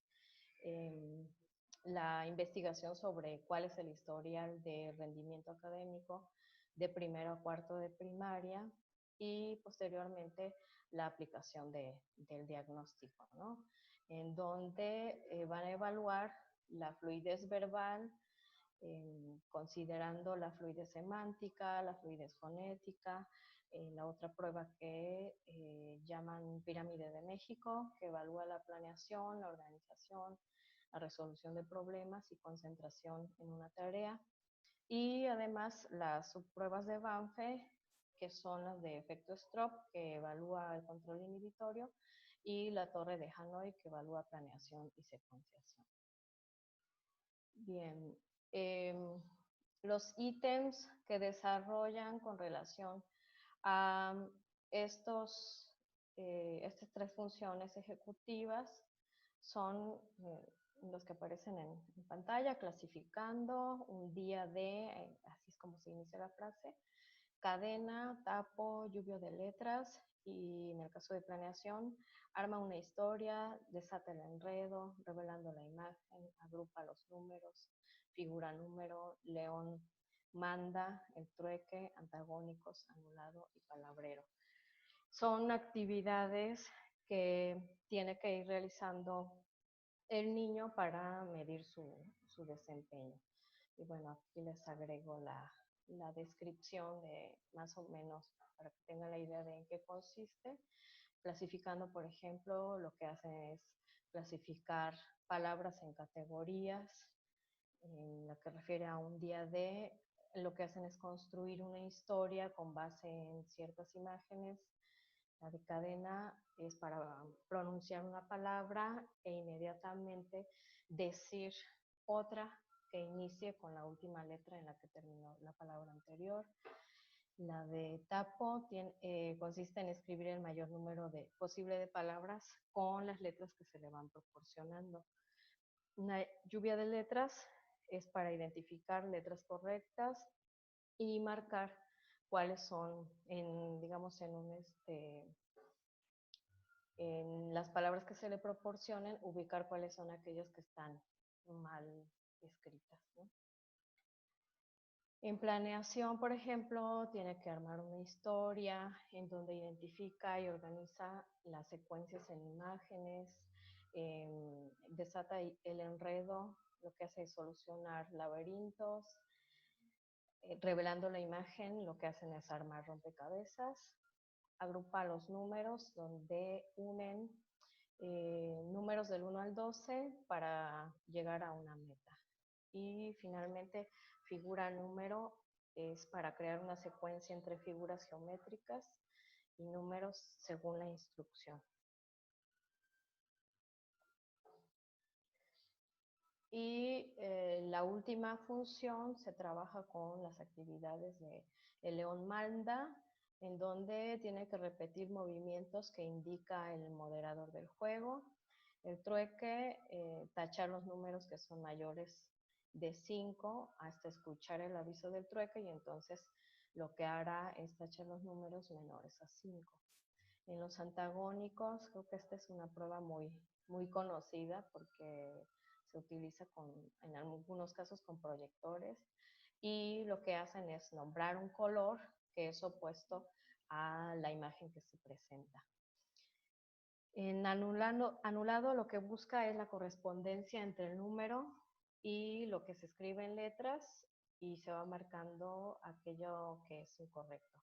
Speaker 5: la investigación sobre cuál es el historial de rendimiento académico de 1º a 4º de primaria y posteriormente la aplicación del diagnóstico, ¿no? En donde van a evaluar la fluidez verbal, considerando la fluidez semántica, la fluidez fonética, la otra prueba que llaman Pirámide de México, que evalúa la planeación, la organización, la resolución de problemas y concentración en una tarea. Y además las subpruebas de Banff, que son las de efecto Stroop, que evalúa el control inhibitorio, y la torre de Hanoi, que evalúa planeación y secuenciación. Bien, los ítems que desarrollan con relación a estas 3 funciones ejecutivas son los que aparecen en pantalla: clasificando, un día de, así es como se inicia la frase, cadena, tapo, lluvia de letras, y en el caso de planeación, arma una historia, desata el enredo, revelando la imagen, agrupa los números, figura número, león manda, el trueque, antagónicos, anulado y palabrero. Son actividades que tiene que ir realizando el niño para medir su su desempeño. Y bueno, aquí les agrego la descripción de más o menos para que tengan la idea de en qué consiste. Clasificando, por ejemplo, lo que hacen es clasificar palabras en categorías, en lo que refiere a un día de, lo que hacen es construir una historia con base en ciertas imágenes. La de cadena es para pronunciar una palabra e inmediatamente decir otra que inicie con la última letra en la que terminó la palabra anterior. La de tapo consiste en escribir el mayor número posible de palabras con las letras que se le van proporcionando. Una lluvia de letras es para identificar letras correctas y marcar cuáles son, digamos, en las palabras que se le proporcionen, ubicar cuáles son aquellas que están mal escritas, ¿no? En planeación, por ejemplo, tiene que armar una historia en donde identifica y organiza las secuencias en imágenes, desata el enredo, lo que hace es solucionar laberintos, revelando la imagen, lo que hacen es armar rompecabezas, agrupa los números donde unen números del 1 al 12 para llegar a una meta. Y finalmente, figura número es para crear una secuencia entre figuras geométricas y números según la instrucción. Y la última función se trabaja con las actividades de León Malda, en donde tiene que repetir movimientos que indica el moderador del juego. El trueque, tachar los números que son mayores de 5 hasta escuchar el aviso del trueque, y entonces lo que hará es tachar los números menores a 5. En los antagónicos, creo que esta es una prueba muy conocida porque se utiliza en algunos casos con proyectores, y lo que hacen es nombrar un color que es opuesto a la imagen que se presenta. En anulado lo que busca es la correspondencia entre el número y lo que se escribe en letras, y se va marcando aquello que es incorrecto.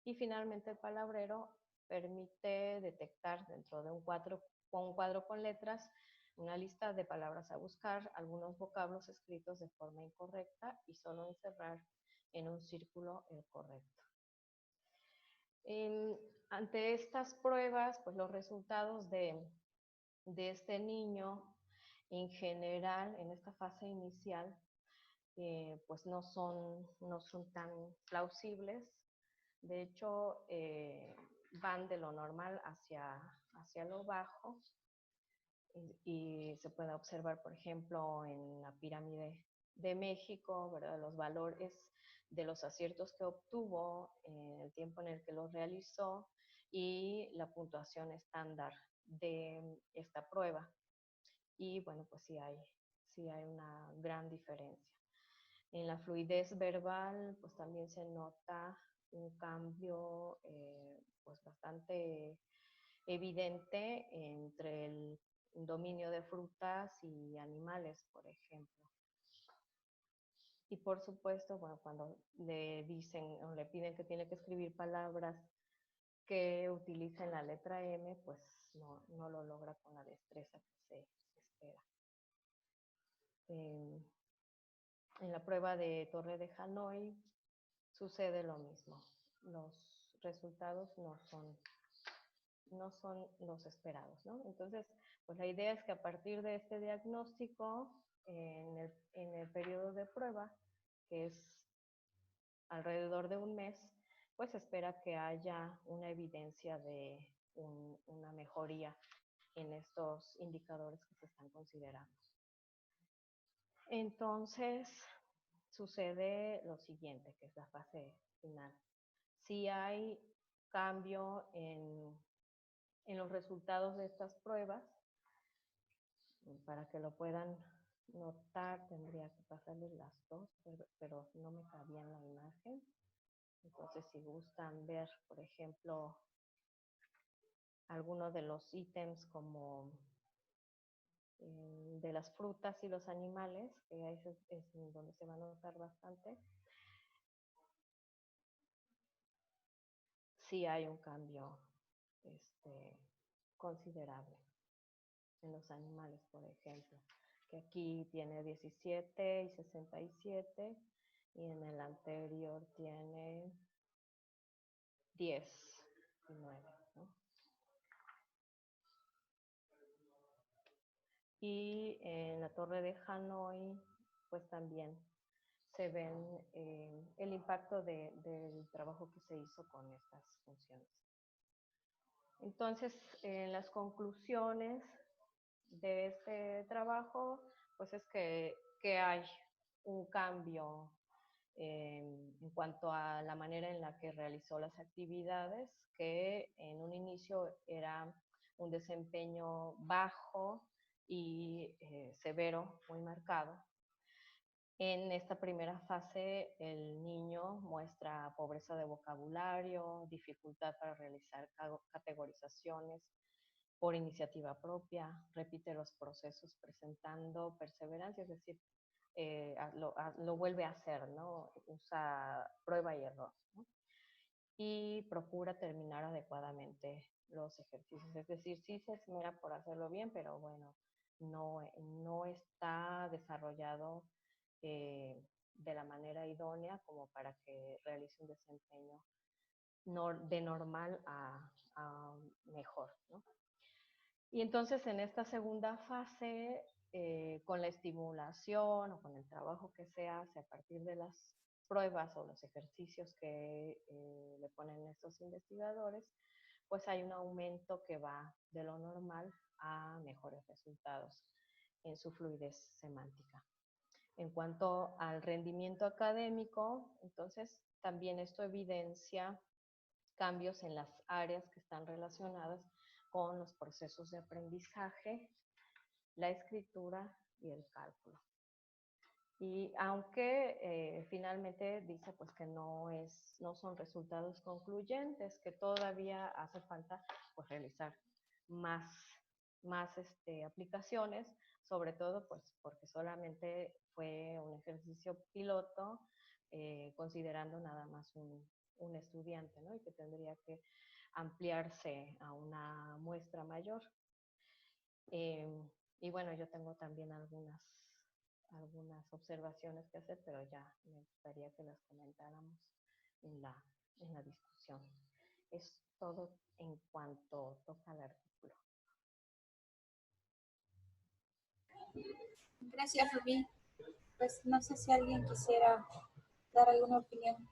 Speaker 5: Y finalmente el palabrero permite detectar dentro de un cuadro con letras una lista de palabras a buscar, algunos vocablos escritos de forma incorrecta y solo encerrar en un círculo el correcto. Ante estas pruebas, pues los resultados de este niño en general en esta fase inicial pues no son tan plausibles. De hecho, van de lo normal hacia lo bajo, y se puede observar, por ejemplo, en la pirámide de México, ¿verdad?, los valores de los aciertos que obtuvo en el tiempo en el que los realizó y la puntuación estándar de esta prueba. Y bueno, pues sí hay una gran diferencia. En la fluidez verbal, pues también se nota un cambio pues bastante evidente entre el dominio de frutas y animales, por ejemplo. Y por supuesto, bueno, cuando le dicen o le piden que tiene que escribir palabras que utilicen la letra M, pues no lo logra con la destreza que se espera. En la prueba de Torre de Hanoi sucede lo mismo. Los resultados no son los esperados, ¿no? Entonces, pues la idea es que a partir de este diagnóstico, en el periodo de prueba, que es alrededor de un mes, pues se espera que haya una evidencia de una mejoría en estos indicadores que se están considerando. Entonces, sucede lo siguiente, que es la fase final. Si hay cambio en los resultados de estas pruebas, para que lo puedan notar tendría que pasarles las dos, pero no me cabía en la imagen. Entonces, si gustan ver, por ejemplo, algunos de los ítems como de las frutas y los animales, que es donde se va a notar bastante, sí hay un cambio considerable en los animales, por ejemplo, que aquí tiene 17 y 67 y en el anterior tiene 10 y 9, ¿no? Y en la torre de Hanoi, pues también se ven el impacto del trabajo que se hizo con estas funciones. Entonces, en las conclusiones de este trabajo, pues es que hay un cambio en cuanto a la manera en la que realizó las actividades, que en un inicio era un desempeño bajo y severo, muy marcado. En esta primera fase, el niño muestra pobreza de vocabulario, dificultad para realizar categorizaciones por iniciativa propia, repite los procesos presentando perseverancia, es decir, lo vuelve a hacer, ¿no? Usa prueba y error, ¿no? Y procura terminar adecuadamente los ejercicios, es decir, sí se esmera por hacerlo bien, pero bueno, no está desarrollado de la manera idónea como para que realice un desempeño de normal a mejor, ¿no? Y entonces en esta segunda fase, con la estimulación o con el trabajo que se hace a partir de las pruebas o los ejercicios que le ponen estos investigadores, pues hay un aumento que va de lo normal a mejores resultados en su fluidez semántica. En cuanto al rendimiento académico, entonces también esto evidencia cambios en las áreas que están relacionadas con los procesos de aprendizaje, la escritura y el cálculo. Y aunque finalmente dice pues que no son resultados concluyentes, que todavía hace falta pues realizar más aplicaciones, sobre todo pues porque solamente fue un ejercicio piloto, considerando nada más un estudiante, ¿no? Y que tendría que ampliarse a una muestra mayor. Y bueno, yo tengo también algunas observaciones que hacer, pero ya me gustaría que las comentáramos en la discusión. Es todo en cuanto toca al artículo.
Speaker 3: Gracias, Rubí. Pues no sé si alguien quisiera dar alguna opinión.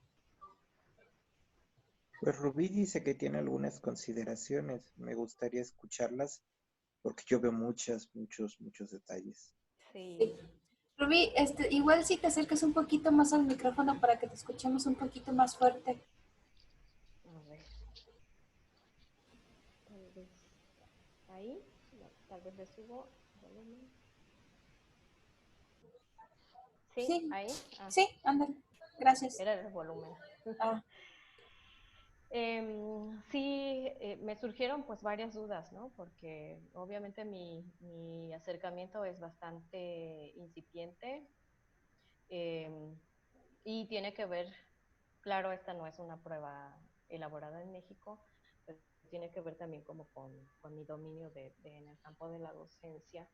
Speaker 2: Pues Rubí dice que tiene algunas consideraciones. Me gustaría escucharlas porque yo veo muchos detalles.
Speaker 3: Sí. Rubí, igual si te acercas un poquito más al micrófono para que te escuchemos un poquito más fuerte.
Speaker 5: A ver. Tal vez ahí, no, tal vez le subo volumen. ¿Sí?
Speaker 3: Sí,
Speaker 5: ¿Ahí? Ah,
Speaker 3: sí, ándale. Gracias.
Speaker 5: era el volumen.
Speaker 3: Ah.
Speaker 5: Sí, me surgieron pues varias dudas, ¿no? Porque obviamente mi acercamiento es bastante incipiente y tiene que ver, claro, esta no es una prueba elaborada en México, pero tiene que ver también como con mi dominio en el campo de la docencia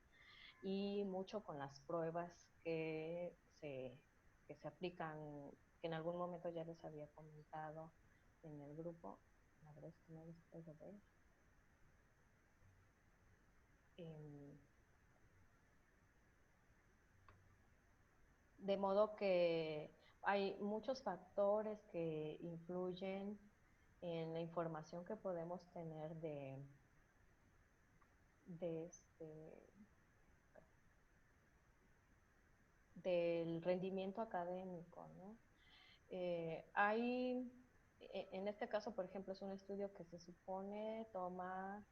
Speaker 5: y mucho con las pruebas que se aplican, que en algún momento ya les había comentado en el grupo. La verdad es que no los puedo ver. De modo que hay muchos factores que influyen en la información que podemos tener de del rendimiento académico, ¿no? En este caso, por ejemplo, es un estudio que se supone toma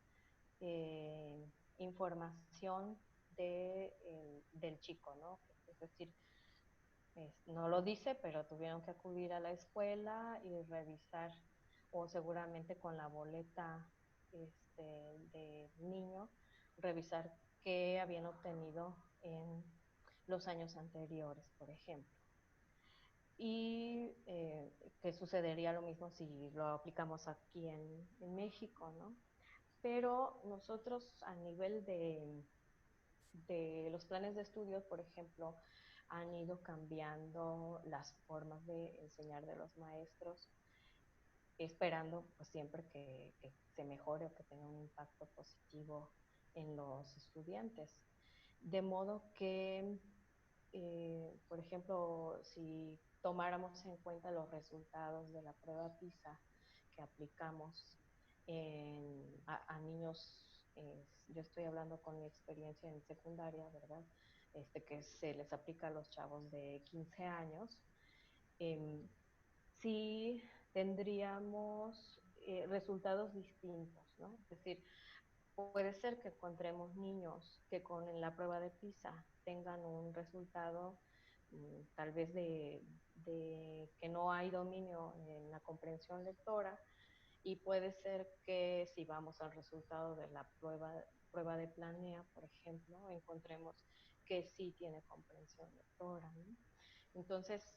Speaker 5: información del chico, ¿no? Es decir, no lo dice, pero tuvieron que acudir a la escuela y revisar, o seguramente con la boleta del niño, revisar que habían obtenido en los años anteriores, por ejemplo. Y que sucedería lo mismo si lo aplicamos aquí en México, ¿no? Pero nosotros a nivel de los planes de estudios, por ejemplo, han ido cambiando las formas de enseñar de los maestros, esperando pues siempre que se mejore o que tenga un impacto positivo en los estudiantes. De modo que, por ejemplo, si tomáramos en cuenta los resultados de la prueba PISA que aplicamos a niños, yo estoy hablando con mi experiencia en secundaria, ¿verdad? Que se les aplica a los chavos de 15 años, sí tendríamos resultados distintos, ¿no? Es decir, puede ser que encontremos niños que con la prueba de PISA tengan un resultado tal vez de que no hay dominio en la comprensión lectora, y puede ser que si vamos al resultado de la prueba de planea, por ejemplo, encontremos que sí tiene comprensión lectora, ¿no? Entonces,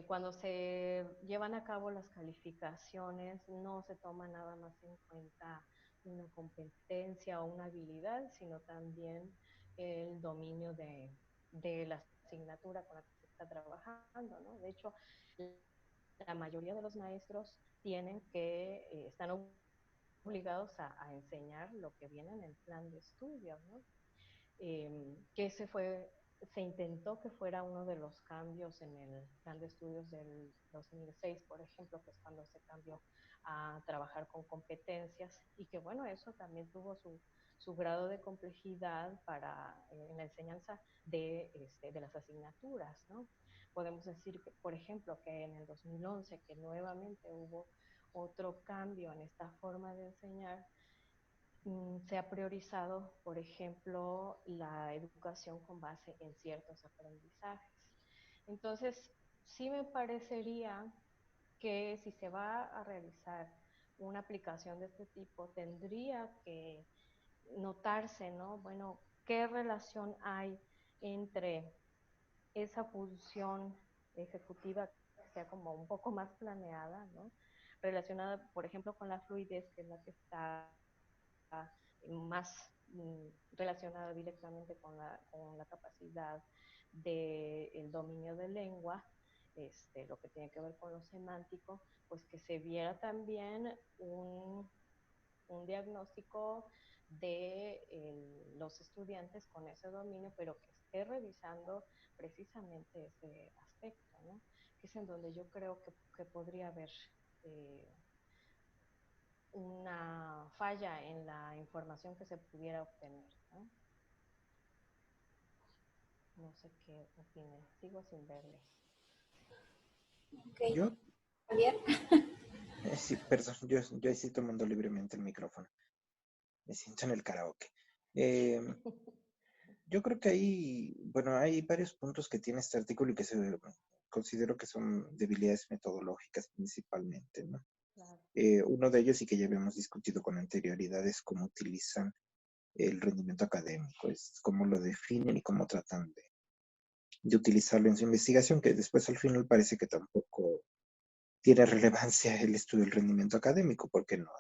Speaker 5: cuando se llevan a cabo las calificaciones, no se toma nada más en cuenta una competencia o una habilidad, sino también el dominio de la asignatura con la que se está trabajando, ¿no? De hecho, la mayoría de los maestros están obligados a enseñar lo que viene en el plan de estudios, ¿no? Que se intentó que fuera uno de los cambios en el plan de estudios del 2006, por ejemplo, que es cuando se cambió a trabajar con competencias, y que bueno, eso también tuvo su grado de complejidad en la enseñanza de las asignaturas, ¿no? Podemos decir, que, por ejemplo, que en el 2011, que nuevamente hubo otro cambio en esta forma de enseñar, se ha priorizado, por ejemplo, la educación con base en ciertos aprendizajes. Entonces, sí me parecería que si se va a realizar una aplicación de este tipo, tendría que notarse, ¿no? Bueno, ¿qué relación hay entre esa función ejecutiva que sea como un poco más planeada, ¿no? Relacionada, por ejemplo, con la fluidez, que es la que está más relacionada directamente con la capacidad del dominio de lengua, lo que tiene que ver con lo semántico, pues que se viera también un diagnóstico de los estudiantes con ese dominio, pero que esté revisando precisamente ese aspecto, ¿no? Que es en donde yo creo que podría haber una falla en la información que se pudiera obtener, ¿no? No sé qué opinen, sigo sin verles.
Speaker 3: Ok,
Speaker 2: Yo,
Speaker 3: Javier.
Speaker 2: sí, perdón, yo ahí sí tomando libremente el micrófono. Me siento en el karaoke. Yo creo que hay varios puntos que tiene este artículo y que considero que son debilidades metodológicas principalmente, ¿no?
Speaker 5: Claro.
Speaker 2: Uno de ellos, y que ya habíamos discutido con anterioridad, es cómo utilizan el rendimiento académico, es cómo lo definen y cómo tratan de utilizarlo en su investigación, que después al final parece que tampoco tiene relevancia el estudio del rendimiento académico, porque no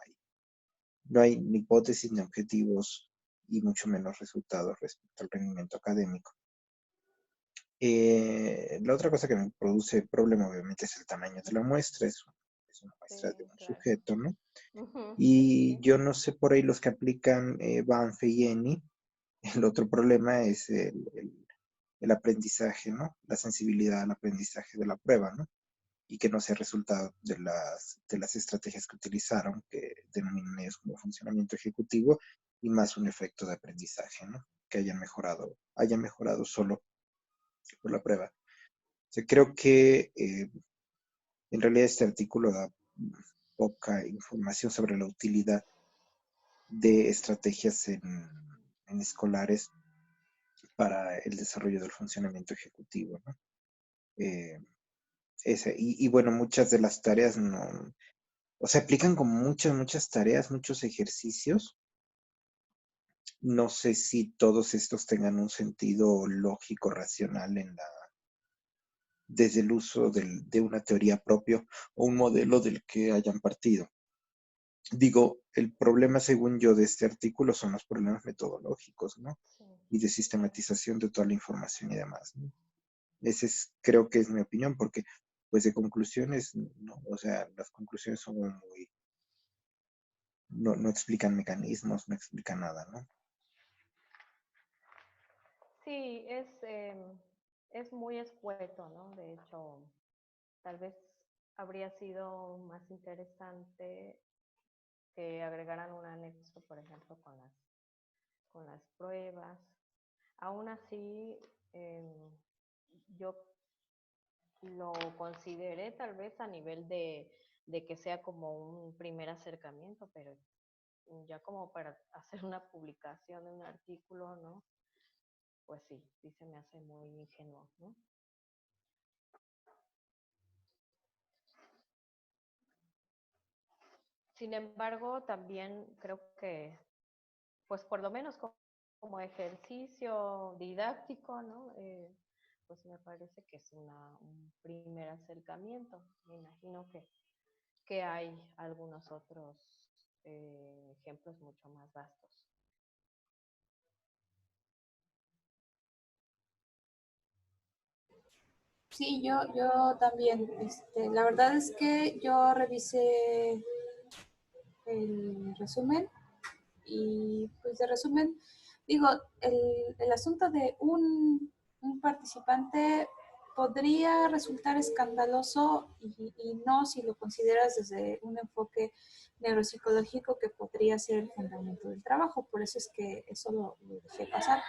Speaker 2: hay ni hipótesis ni objetivos y mucho menos resultados respecto al rendimiento académico. La otra cosa que me produce problema, obviamente, es el tamaño de la muestra. Es una muestra
Speaker 5: Sí,
Speaker 2: de un
Speaker 5: claro.
Speaker 2: sujeto, ¿no?
Speaker 5: Sí.
Speaker 2: Y yo no sé por ahí los que aplican Banff y ENI. El otro problema es el aprendizaje, ¿no? La sensibilidad al aprendizaje de la prueba, ¿no? Y que no sea resultado de las estrategias que utilizaron, que denominan ellos como funcionamiento ejecutivo, y más un efecto de aprendizaje, ¿no? Que hayan mejorado solo por la prueba. O sea, creo que en realidad este artículo da poca información sobre la utilidad de estrategias en escolares para el desarrollo del funcionamiento ejecutivo, ¿no? Y bueno, muchas de las tareas no, o sea, aplican como muchas tareas, muchos ejercicios, no sé si todos estos tengan un sentido lógico, racional desde el uso de una teoría propia o un modelo del que hayan partido. Digo, el problema, según yo, de este artículo son los problemas metodológicos, ¿no?
Speaker 5: Sí.
Speaker 2: Y de sistematización de toda la información y demás, ¿no? Creo que es mi opinión, porque pues de conclusiones, no, o sea, las conclusiones son muy, no explican mecanismos, no explican nada, ¿no?
Speaker 5: Sí, es muy escueto, ¿no? De hecho, tal vez habría sido más interesante que agregaran un anexo, por ejemplo, con las pruebas. Aún así, yo lo consideré tal vez a nivel de que sea como un primer acercamiento, pero ya como para hacer una publicación de un artículo, ¿no? Pues sí se me hace muy ingenuo, ¿no? Sin embargo, también creo que, pues por lo menos como ejercicio didáctico, ¿no? Pues me parece que es un primer acercamiento. Me imagino que hay algunos otros ejemplos mucho más vastos.
Speaker 3: Sí, yo también. La verdad es que yo revisé el resumen y pues de resumen, digo, el asunto de un participante podría resultar escandaloso y no si lo consideras desde un enfoque neuropsicológico que podría ser el fundamento del trabajo. Por eso es que eso lo dejé pasar.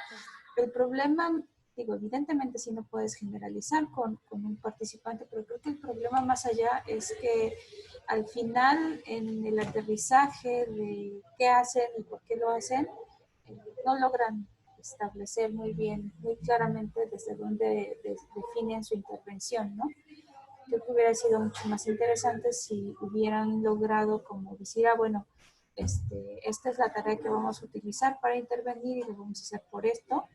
Speaker 3: El problema, digo, evidentemente sí no puedes generalizar con un participante, pero creo que el problema más allá es que al final en el aterrizaje de qué hacen y por qué lo hacen, no logran establecer muy bien, muy claramente desde dónde definen su intervención, ¿no? Creo que hubiera sido mucho más interesante si hubieran logrado como decir, bueno, esta es la tarea que vamos a utilizar para intervenir y lo vamos a hacer por esto,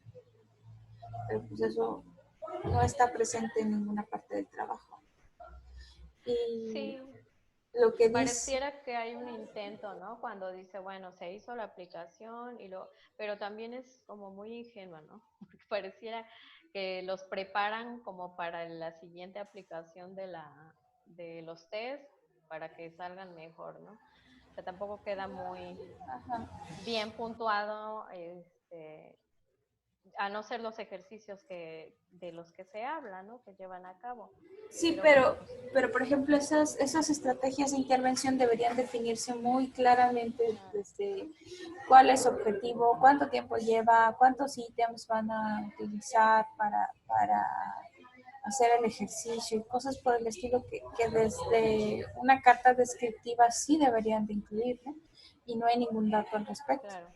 Speaker 3: pero pues eso no está presente en ninguna parte del trabajo. Y
Speaker 5: Sí,
Speaker 3: lo que dice...
Speaker 5: pareciera que hay un intento, ¿no? Cuando dice, bueno, se hizo la aplicación, pero también es como muy ingenua, ¿no? Porque pareciera que los preparan como para la siguiente aplicación de los test para que salgan mejor, ¿no? O sea, tampoco queda muy bien puntuado, a no ser los ejercicios de los que se habla, ¿no? Que llevan a cabo.
Speaker 3: Sí,
Speaker 5: Bueno, pues,
Speaker 3: pero por ejemplo, esas estrategias de intervención deberían definirse muy claramente desde cuál es su objetivo, cuánto tiempo lleva, cuántos ítems van a utilizar para hacer el ejercicio y cosas por el estilo que desde una carta descriptiva sí deberían de incluir, ¿no? Y no hay ningún dato al respecto.
Speaker 5: claro.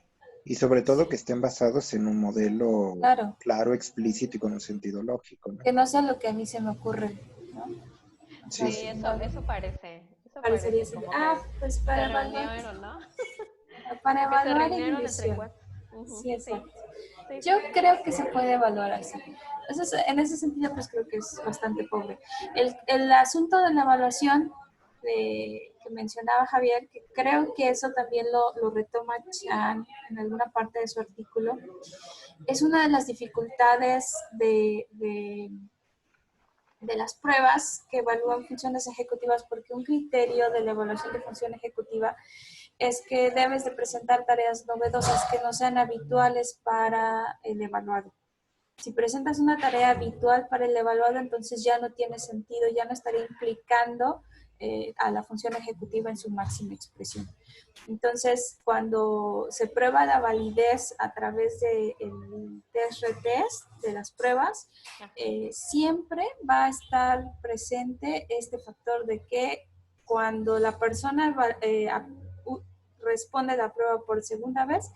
Speaker 2: Y sobre todo que estén basados en un modelo
Speaker 3: Claro,
Speaker 2: claro, explícito y con un sentido lógico, ¿no?
Speaker 3: que no sea lo que a mí se me ocurre, ¿no? O sea,
Speaker 5: Sí,
Speaker 2: Sí,
Speaker 5: eso
Speaker 3: parecería
Speaker 5: parece
Speaker 3: así,
Speaker 5: como que
Speaker 3: pues
Speaker 5: se
Speaker 3: para evaluar,
Speaker 5: reunieron, ¿no? Que se
Speaker 3: para
Speaker 5: reunieron entre
Speaker 3: inhibición.
Speaker 5: cuatro.
Speaker 3: Sí,
Speaker 5: Sí,
Speaker 3: exacto.
Speaker 5: sí,
Speaker 3: Yo
Speaker 5: sí, sí.
Speaker 3: creo que se puede evaluar así. Entonces, en ese sentido, pues creo que es bastante pobre. El asunto de la evaluación que mencionaba Javier, que creo que eso también lo retoma Chan en alguna parte de su artículo, es una de las dificultades de las pruebas que evalúan funciones ejecutivas, porque un criterio de la evaluación de función ejecutiva es que debes de presentar tareas novedosas que no sean habituales para el evaluado. Si presentas una tarea habitual para el evaluado, entonces ya no tiene sentido, ya no estaría implicando a la función ejecutiva en su máxima expresión. Entonces, cuando se prueba la validez a través del test-retest de las pruebas, siempre va a estar presente este factor de que cuando la persona responde la prueba por segunda vez,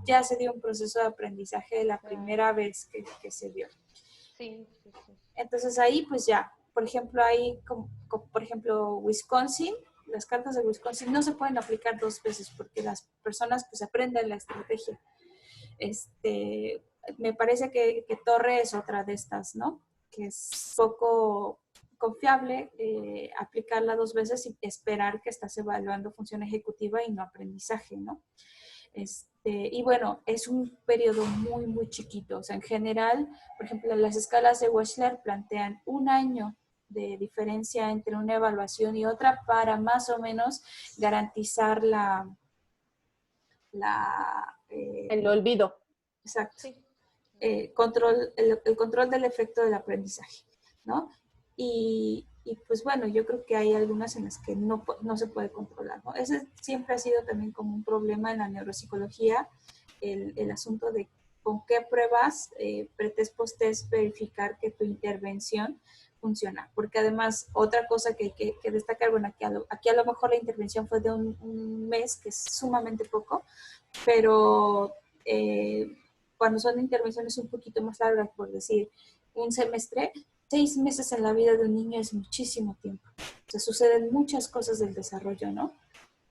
Speaker 3: ya se dio un proceso de aprendizaje de la primera vez que se dio.
Speaker 5: Sí, sí, sí.
Speaker 3: Entonces ahí pues ya, por ejemplo, ahí, por ejemplo, Wisconsin, las cartas de Wisconsin no se pueden aplicar dos veces porque las personas pues aprenden la estrategia. Me parece que Torre es otra de estas, ¿no? Que es poco confiable aplicarla 2 veces y esperar que estás evaluando función ejecutiva y no aprendizaje, ¿no? Y bueno, es un periodo muy, muy chiquito. O sea, en general, por ejemplo, las escalas de Wechsler plantean 1 año de diferencia entre una evaluación y otra para más o menos garantizar
Speaker 4: El olvido.
Speaker 3: exacto,
Speaker 5: Sí.
Speaker 3: el control del efecto del aprendizaje, ¿no? Y pues bueno, yo creo que hay algunas en las que no se puede controlar, ¿no? Ese siempre ha sido también como un problema en la neuropsicología, el asunto de con qué pruebas, pretest, post-test, verificar que tu intervención funciona. Porque además, otra cosa que destacar, bueno, aquí a lo mejor la intervención fue de un mes, que es sumamente poco, pero cuando son intervenciones un poquito más largas, por decir, un semestre, 6 meses en la vida de un niño es muchísimo tiempo. O sea, suceden muchas cosas del desarrollo, ¿no?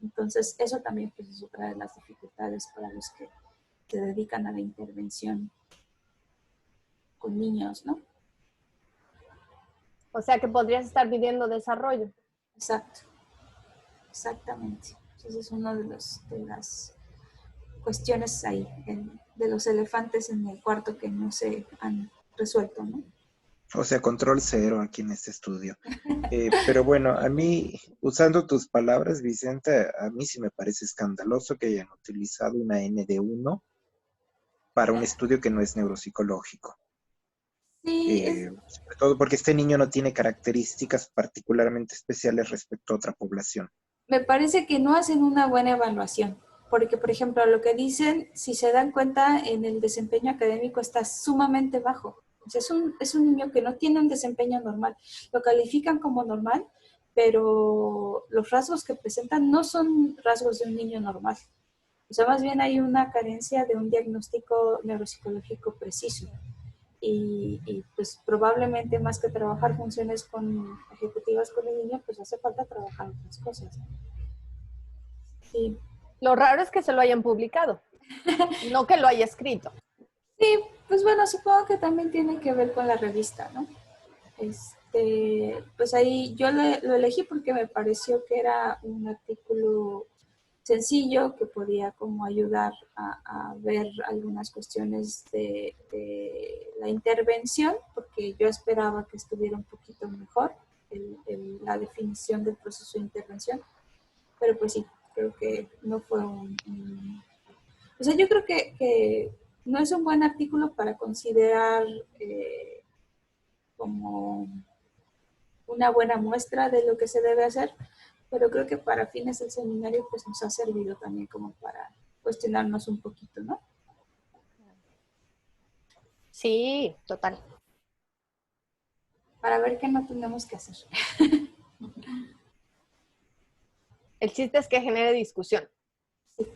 Speaker 3: Entonces, eso también pues, es otra de las dificultades para los que se dedican a la intervención con niños, ¿no?
Speaker 4: O sea que podrías estar pidiendo desarrollo.
Speaker 3: Exacto, exactamente. Entonces, es una de las cuestiones ahí, de los elefantes en el cuarto que no se han resuelto, ¿no?
Speaker 2: O sea, control cero aquí en este estudio. Pero bueno, a mí, usando tus palabras, Vicente, a mí sí me parece escandaloso que hayan utilizado una N de 1 para un estudio que no es neuropsicológico.
Speaker 3: Sí,
Speaker 2: Sobre todo porque este niño no tiene características particularmente especiales respecto a otra población.
Speaker 3: me parece que no hacen una buena evaluación, porque por ejemplo lo que dicen, si se dan cuenta, en el desempeño académico está sumamente bajo. O sea, es un niño que no tiene un desempeño normal. Lo califican como normal, pero los rasgos que presentan no son rasgos de un niño normal. O sea, más bien hay una carencia de un diagnóstico neuropsicológico preciso. Pues probablemente más que trabajar funciones ejecutivas con el niño, pues hace falta trabajar otras cosas. Sí.
Speaker 4: Lo raro es que se lo hayan publicado, no que lo haya escrito.
Speaker 3: Sí, pues bueno, supongo que también tiene que ver con la revista, ¿no? Pues ahí yo lo elegí porque me pareció que era un artículo sencillo que podía como ayudar a ver algunas cuestiones de la intervención, porque yo esperaba que estuviera un poquito mejor la definición del proceso de intervención, pero pues sí, creo que no fue o sea, yo creo que no es un buen artículo para considerar como una buena muestra de lo que se debe hacer, pero creo que para fines del seminario pues nos ha servido también como para cuestionarnos un poquito, ¿no?
Speaker 4: Sí, total.
Speaker 3: Para ver qué no tenemos que hacer.
Speaker 4: El chiste es que genere discusión.
Speaker 3: Sí.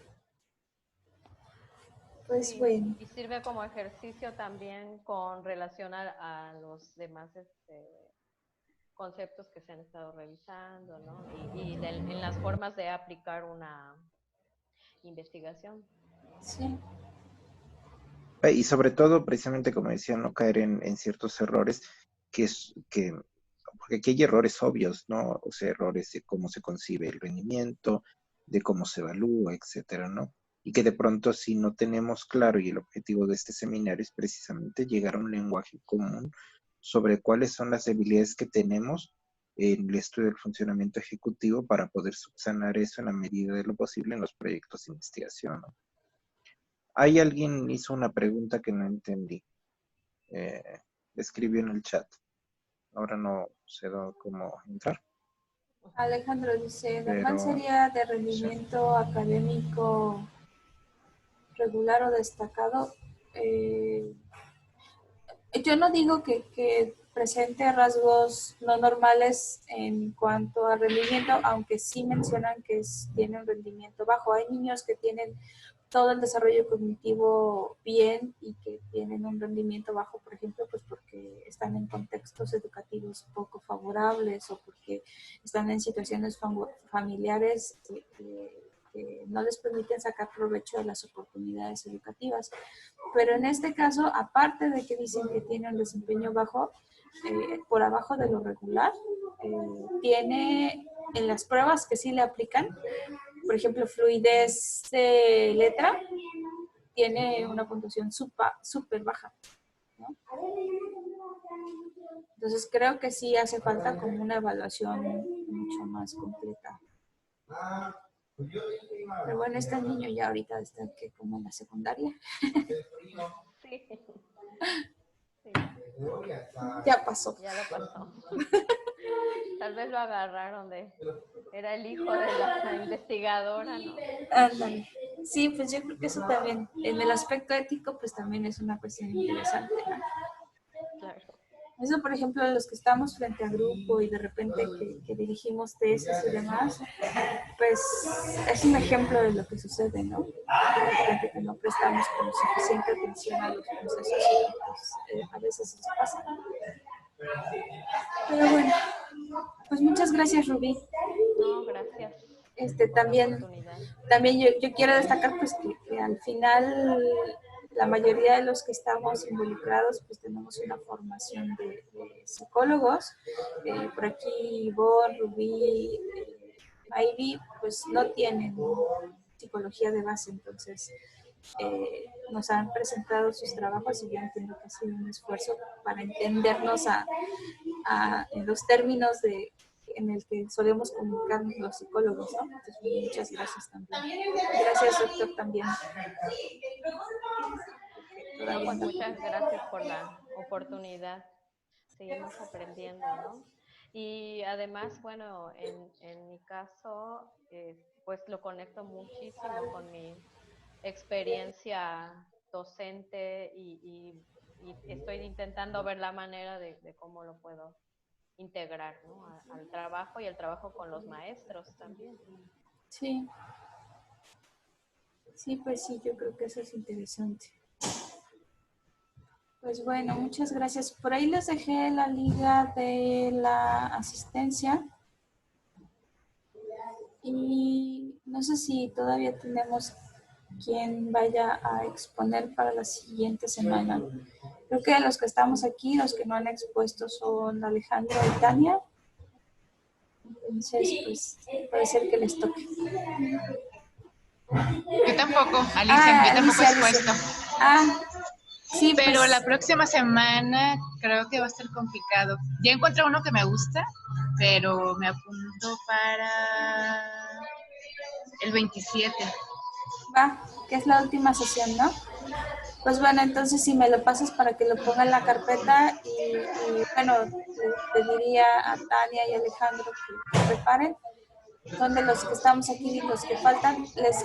Speaker 3: Pues
Speaker 5: Sí,
Speaker 3: bueno.
Speaker 5: y sirve como ejercicio también con relación a los demás conceptos que se han estado revisando, ¿no? En las formas de aplicar una investigación.
Speaker 3: Sí.
Speaker 2: Y sobre todo, precisamente como decía, no caer en ciertos errores porque aquí hay errores obvios, ¿no? O sea, errores de cómo se concibe el rendimiento, de cómo se evalúa, etcétera, ¿no? Y que de pronto si no tenemos claro, y el objetivo de este seminario es precisamente llegar a un lenguaje común sobre cuáles son las debilidades que tenemos en el estudio del funcionamiento ejecutivo para poder subsanar eso en la medida de lo posible en los proyectos de investigación, ¿no? Hay alguien hizo una pregunta que no entendí. Eh, escribió en el chat. Ahora no sé cómo entrar,
Speaker 3: Alejandro dice, normal
Speaker 2: pero
Speaker 3: sería de
Speaker 2: sí.
Speaker 3: rendimiento académico regular o destacado. Yo no digo que presente rasgos no normales en cuanto a rendimiento, aunque sí mencionan que tiene un rendimiento bajo. Hay niños que tienen todo el desarrollo cognitivo bien y que tienen un rendimiento bajo, por ejemplo, pues porque están en contextos educativos poco favorables o porque están en situaciones familiares que no les permiten sacar provecho de las oportunidades educativas. Pero en este caso, aparte de que dicen que tiene un desempeño bajo, por abajo de lo regular, tiene en las pruebas que sí le aplican, por ejemplo, fluidez de letra, tiene una puntuación súper baja, ¿no? Entonces creo que sí hace falta como una evaluación mucho más completa. Pero bueno, este niño ya ahorita está que como en la secundaria.
Speaker 5: Sí. Sí.
Speaker 3: Ya pasó.
Speaker 5: Ya lo pasó. Tal vez lo agarraron era el hijo de la investigadora, ¿no?
Speaker 3: Ándale. Sí, pues yo creo que eso también, en el aspecto ético, pues también es una cuestión interesante, ¿no?
Speaker 5: Claro.
Speaker 3: Eso, por ejemplo, los que estamos frente a grupo y de repente que dirigimos tesis y demás, pues es un ejemplo de lo que sucede, ¿no? De repente que no prestamos como suficiente atención a los procesos y pues, a veces eso pasa. Pero bueno, pues muchas gracias, Rubí.
Speaker 5: No, gracias.
Speaker 3: También yo quiero destacar pues que al final la mayoría de los que estamos involucrados pues tenemos una formación de psicólogos. Por aquí Ivonne, Rubí, Mayri pues no tienen psicología de base, entonces nos han presentado sus trabajos y yo entiendo que ha sido un esfuerzo para entendernos en los términos en el que solemos comunicarnos los psicólogos, ¿no? Entonces, muchas gracias también. Gracias, doctor, también.
Speaker 5: No, pues muchas gracias por la oportunidad. Seguimos aprendiendo, ¿no? Y además, bueno, en mi caso, pues lo conecto muchísimo con mi experiencia docente y estoy intentando ver la manera de cómo lo puedo integrar, ¿no? Al trabajo y al trabajo con los maestros también.
Speaker 3: Sí. Sí, pues sí, yo creo que eso es interesante. Pues bueno, muchas gracias. Por ahí les dejé la liga de la asistencia. Y no sé si todavía tenemos quien vaya a exponer para la siguiente semana. Creo que los que estamos aquí, los que no han expuesto son Alejandro y Tania. Entonces, pues, puede ser que les toque.
Speaker 6: Yo tampoco, Alicia, yo tampoco he expuesto.
Speaker 3: Sí,
Speaker 6: pero
Speaker 3: pues,
Speaker 6: la próxima semana creo que va a ser complicado. Ya encontré uno que me gusta, pero me apunto para el 27.
Speaker 3: Va, que es la última sesión, ¿no? Pues bueno, entonces si me lo pasas para que lo ponga en la carpeta y bueno, le diría a Tania y Alejandro que preparen. Son de los que estamos aquí y los que faltan. Les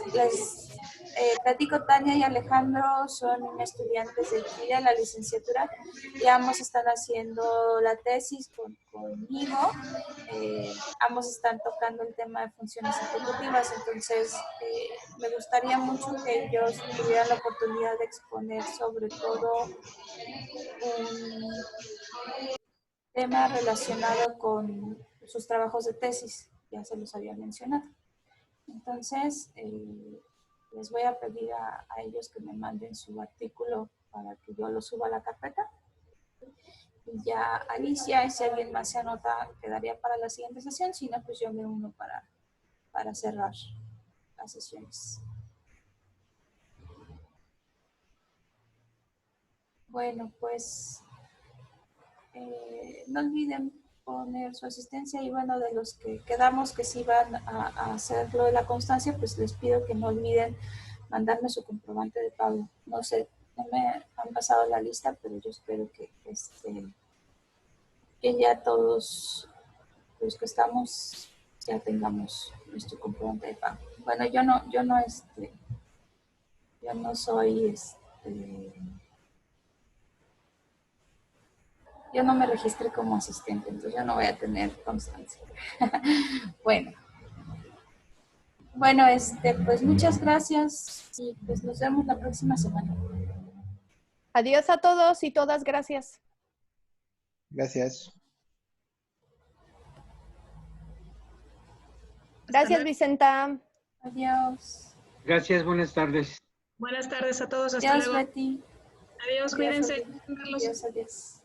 Speaker 3: platico, Tania y Alejandro son estudiantes de Chile, la licenciatura, y ambos están haciendo la tesis conmigo. Ambos están tocando el tema de funciones ejecutivas, entonces me gustaría mucho que ellos tuvieran la oportunidad de exponer sobre todo un tema relacionado con sus trabajos de tesis, ya se los había mencionado. Entonces, les voy a pedir a ellos que me manden su artículo para que yo lo suba a la carpeta. Y ya Alicia, y si alguien más se anota, quedaría para la siguiente sesión. Si no, pues yo me uno para cerrar las sesiones. Bueno, pues no olviden poner su asistencia y bueno, de los que quedamos que sí van a hacerlo de la constancia, pues les pido que no olviden mandarme su comprobante de pago. No sé, no me han pasado la lista, pero yo espero que ya todos los que estamos ya tengamos nuestro comprobante de pago. Bueno, yo no soy yo no me registré como asistente, entonces yo no voy a tener constancia. Bueno, pues muchas gracias y pues nos vemos la próxima semana.
Speaker 4: Adiós a todos y todas, gracias.
Speaker 2: Gracias.
Speaker 4: Gracias, Vicenta.
Speaker 3: Adiós.
Speaker 1: Gracias, buenas tardes.
Speaker 7: Buenas tardes a todos, hasta
Speaker 3: Adiós,
Speaker 7: luego.
Speaker 3: Betty.
Speaker 7: Adiós, cuídense.
Speaker 3: Adiós, adiós.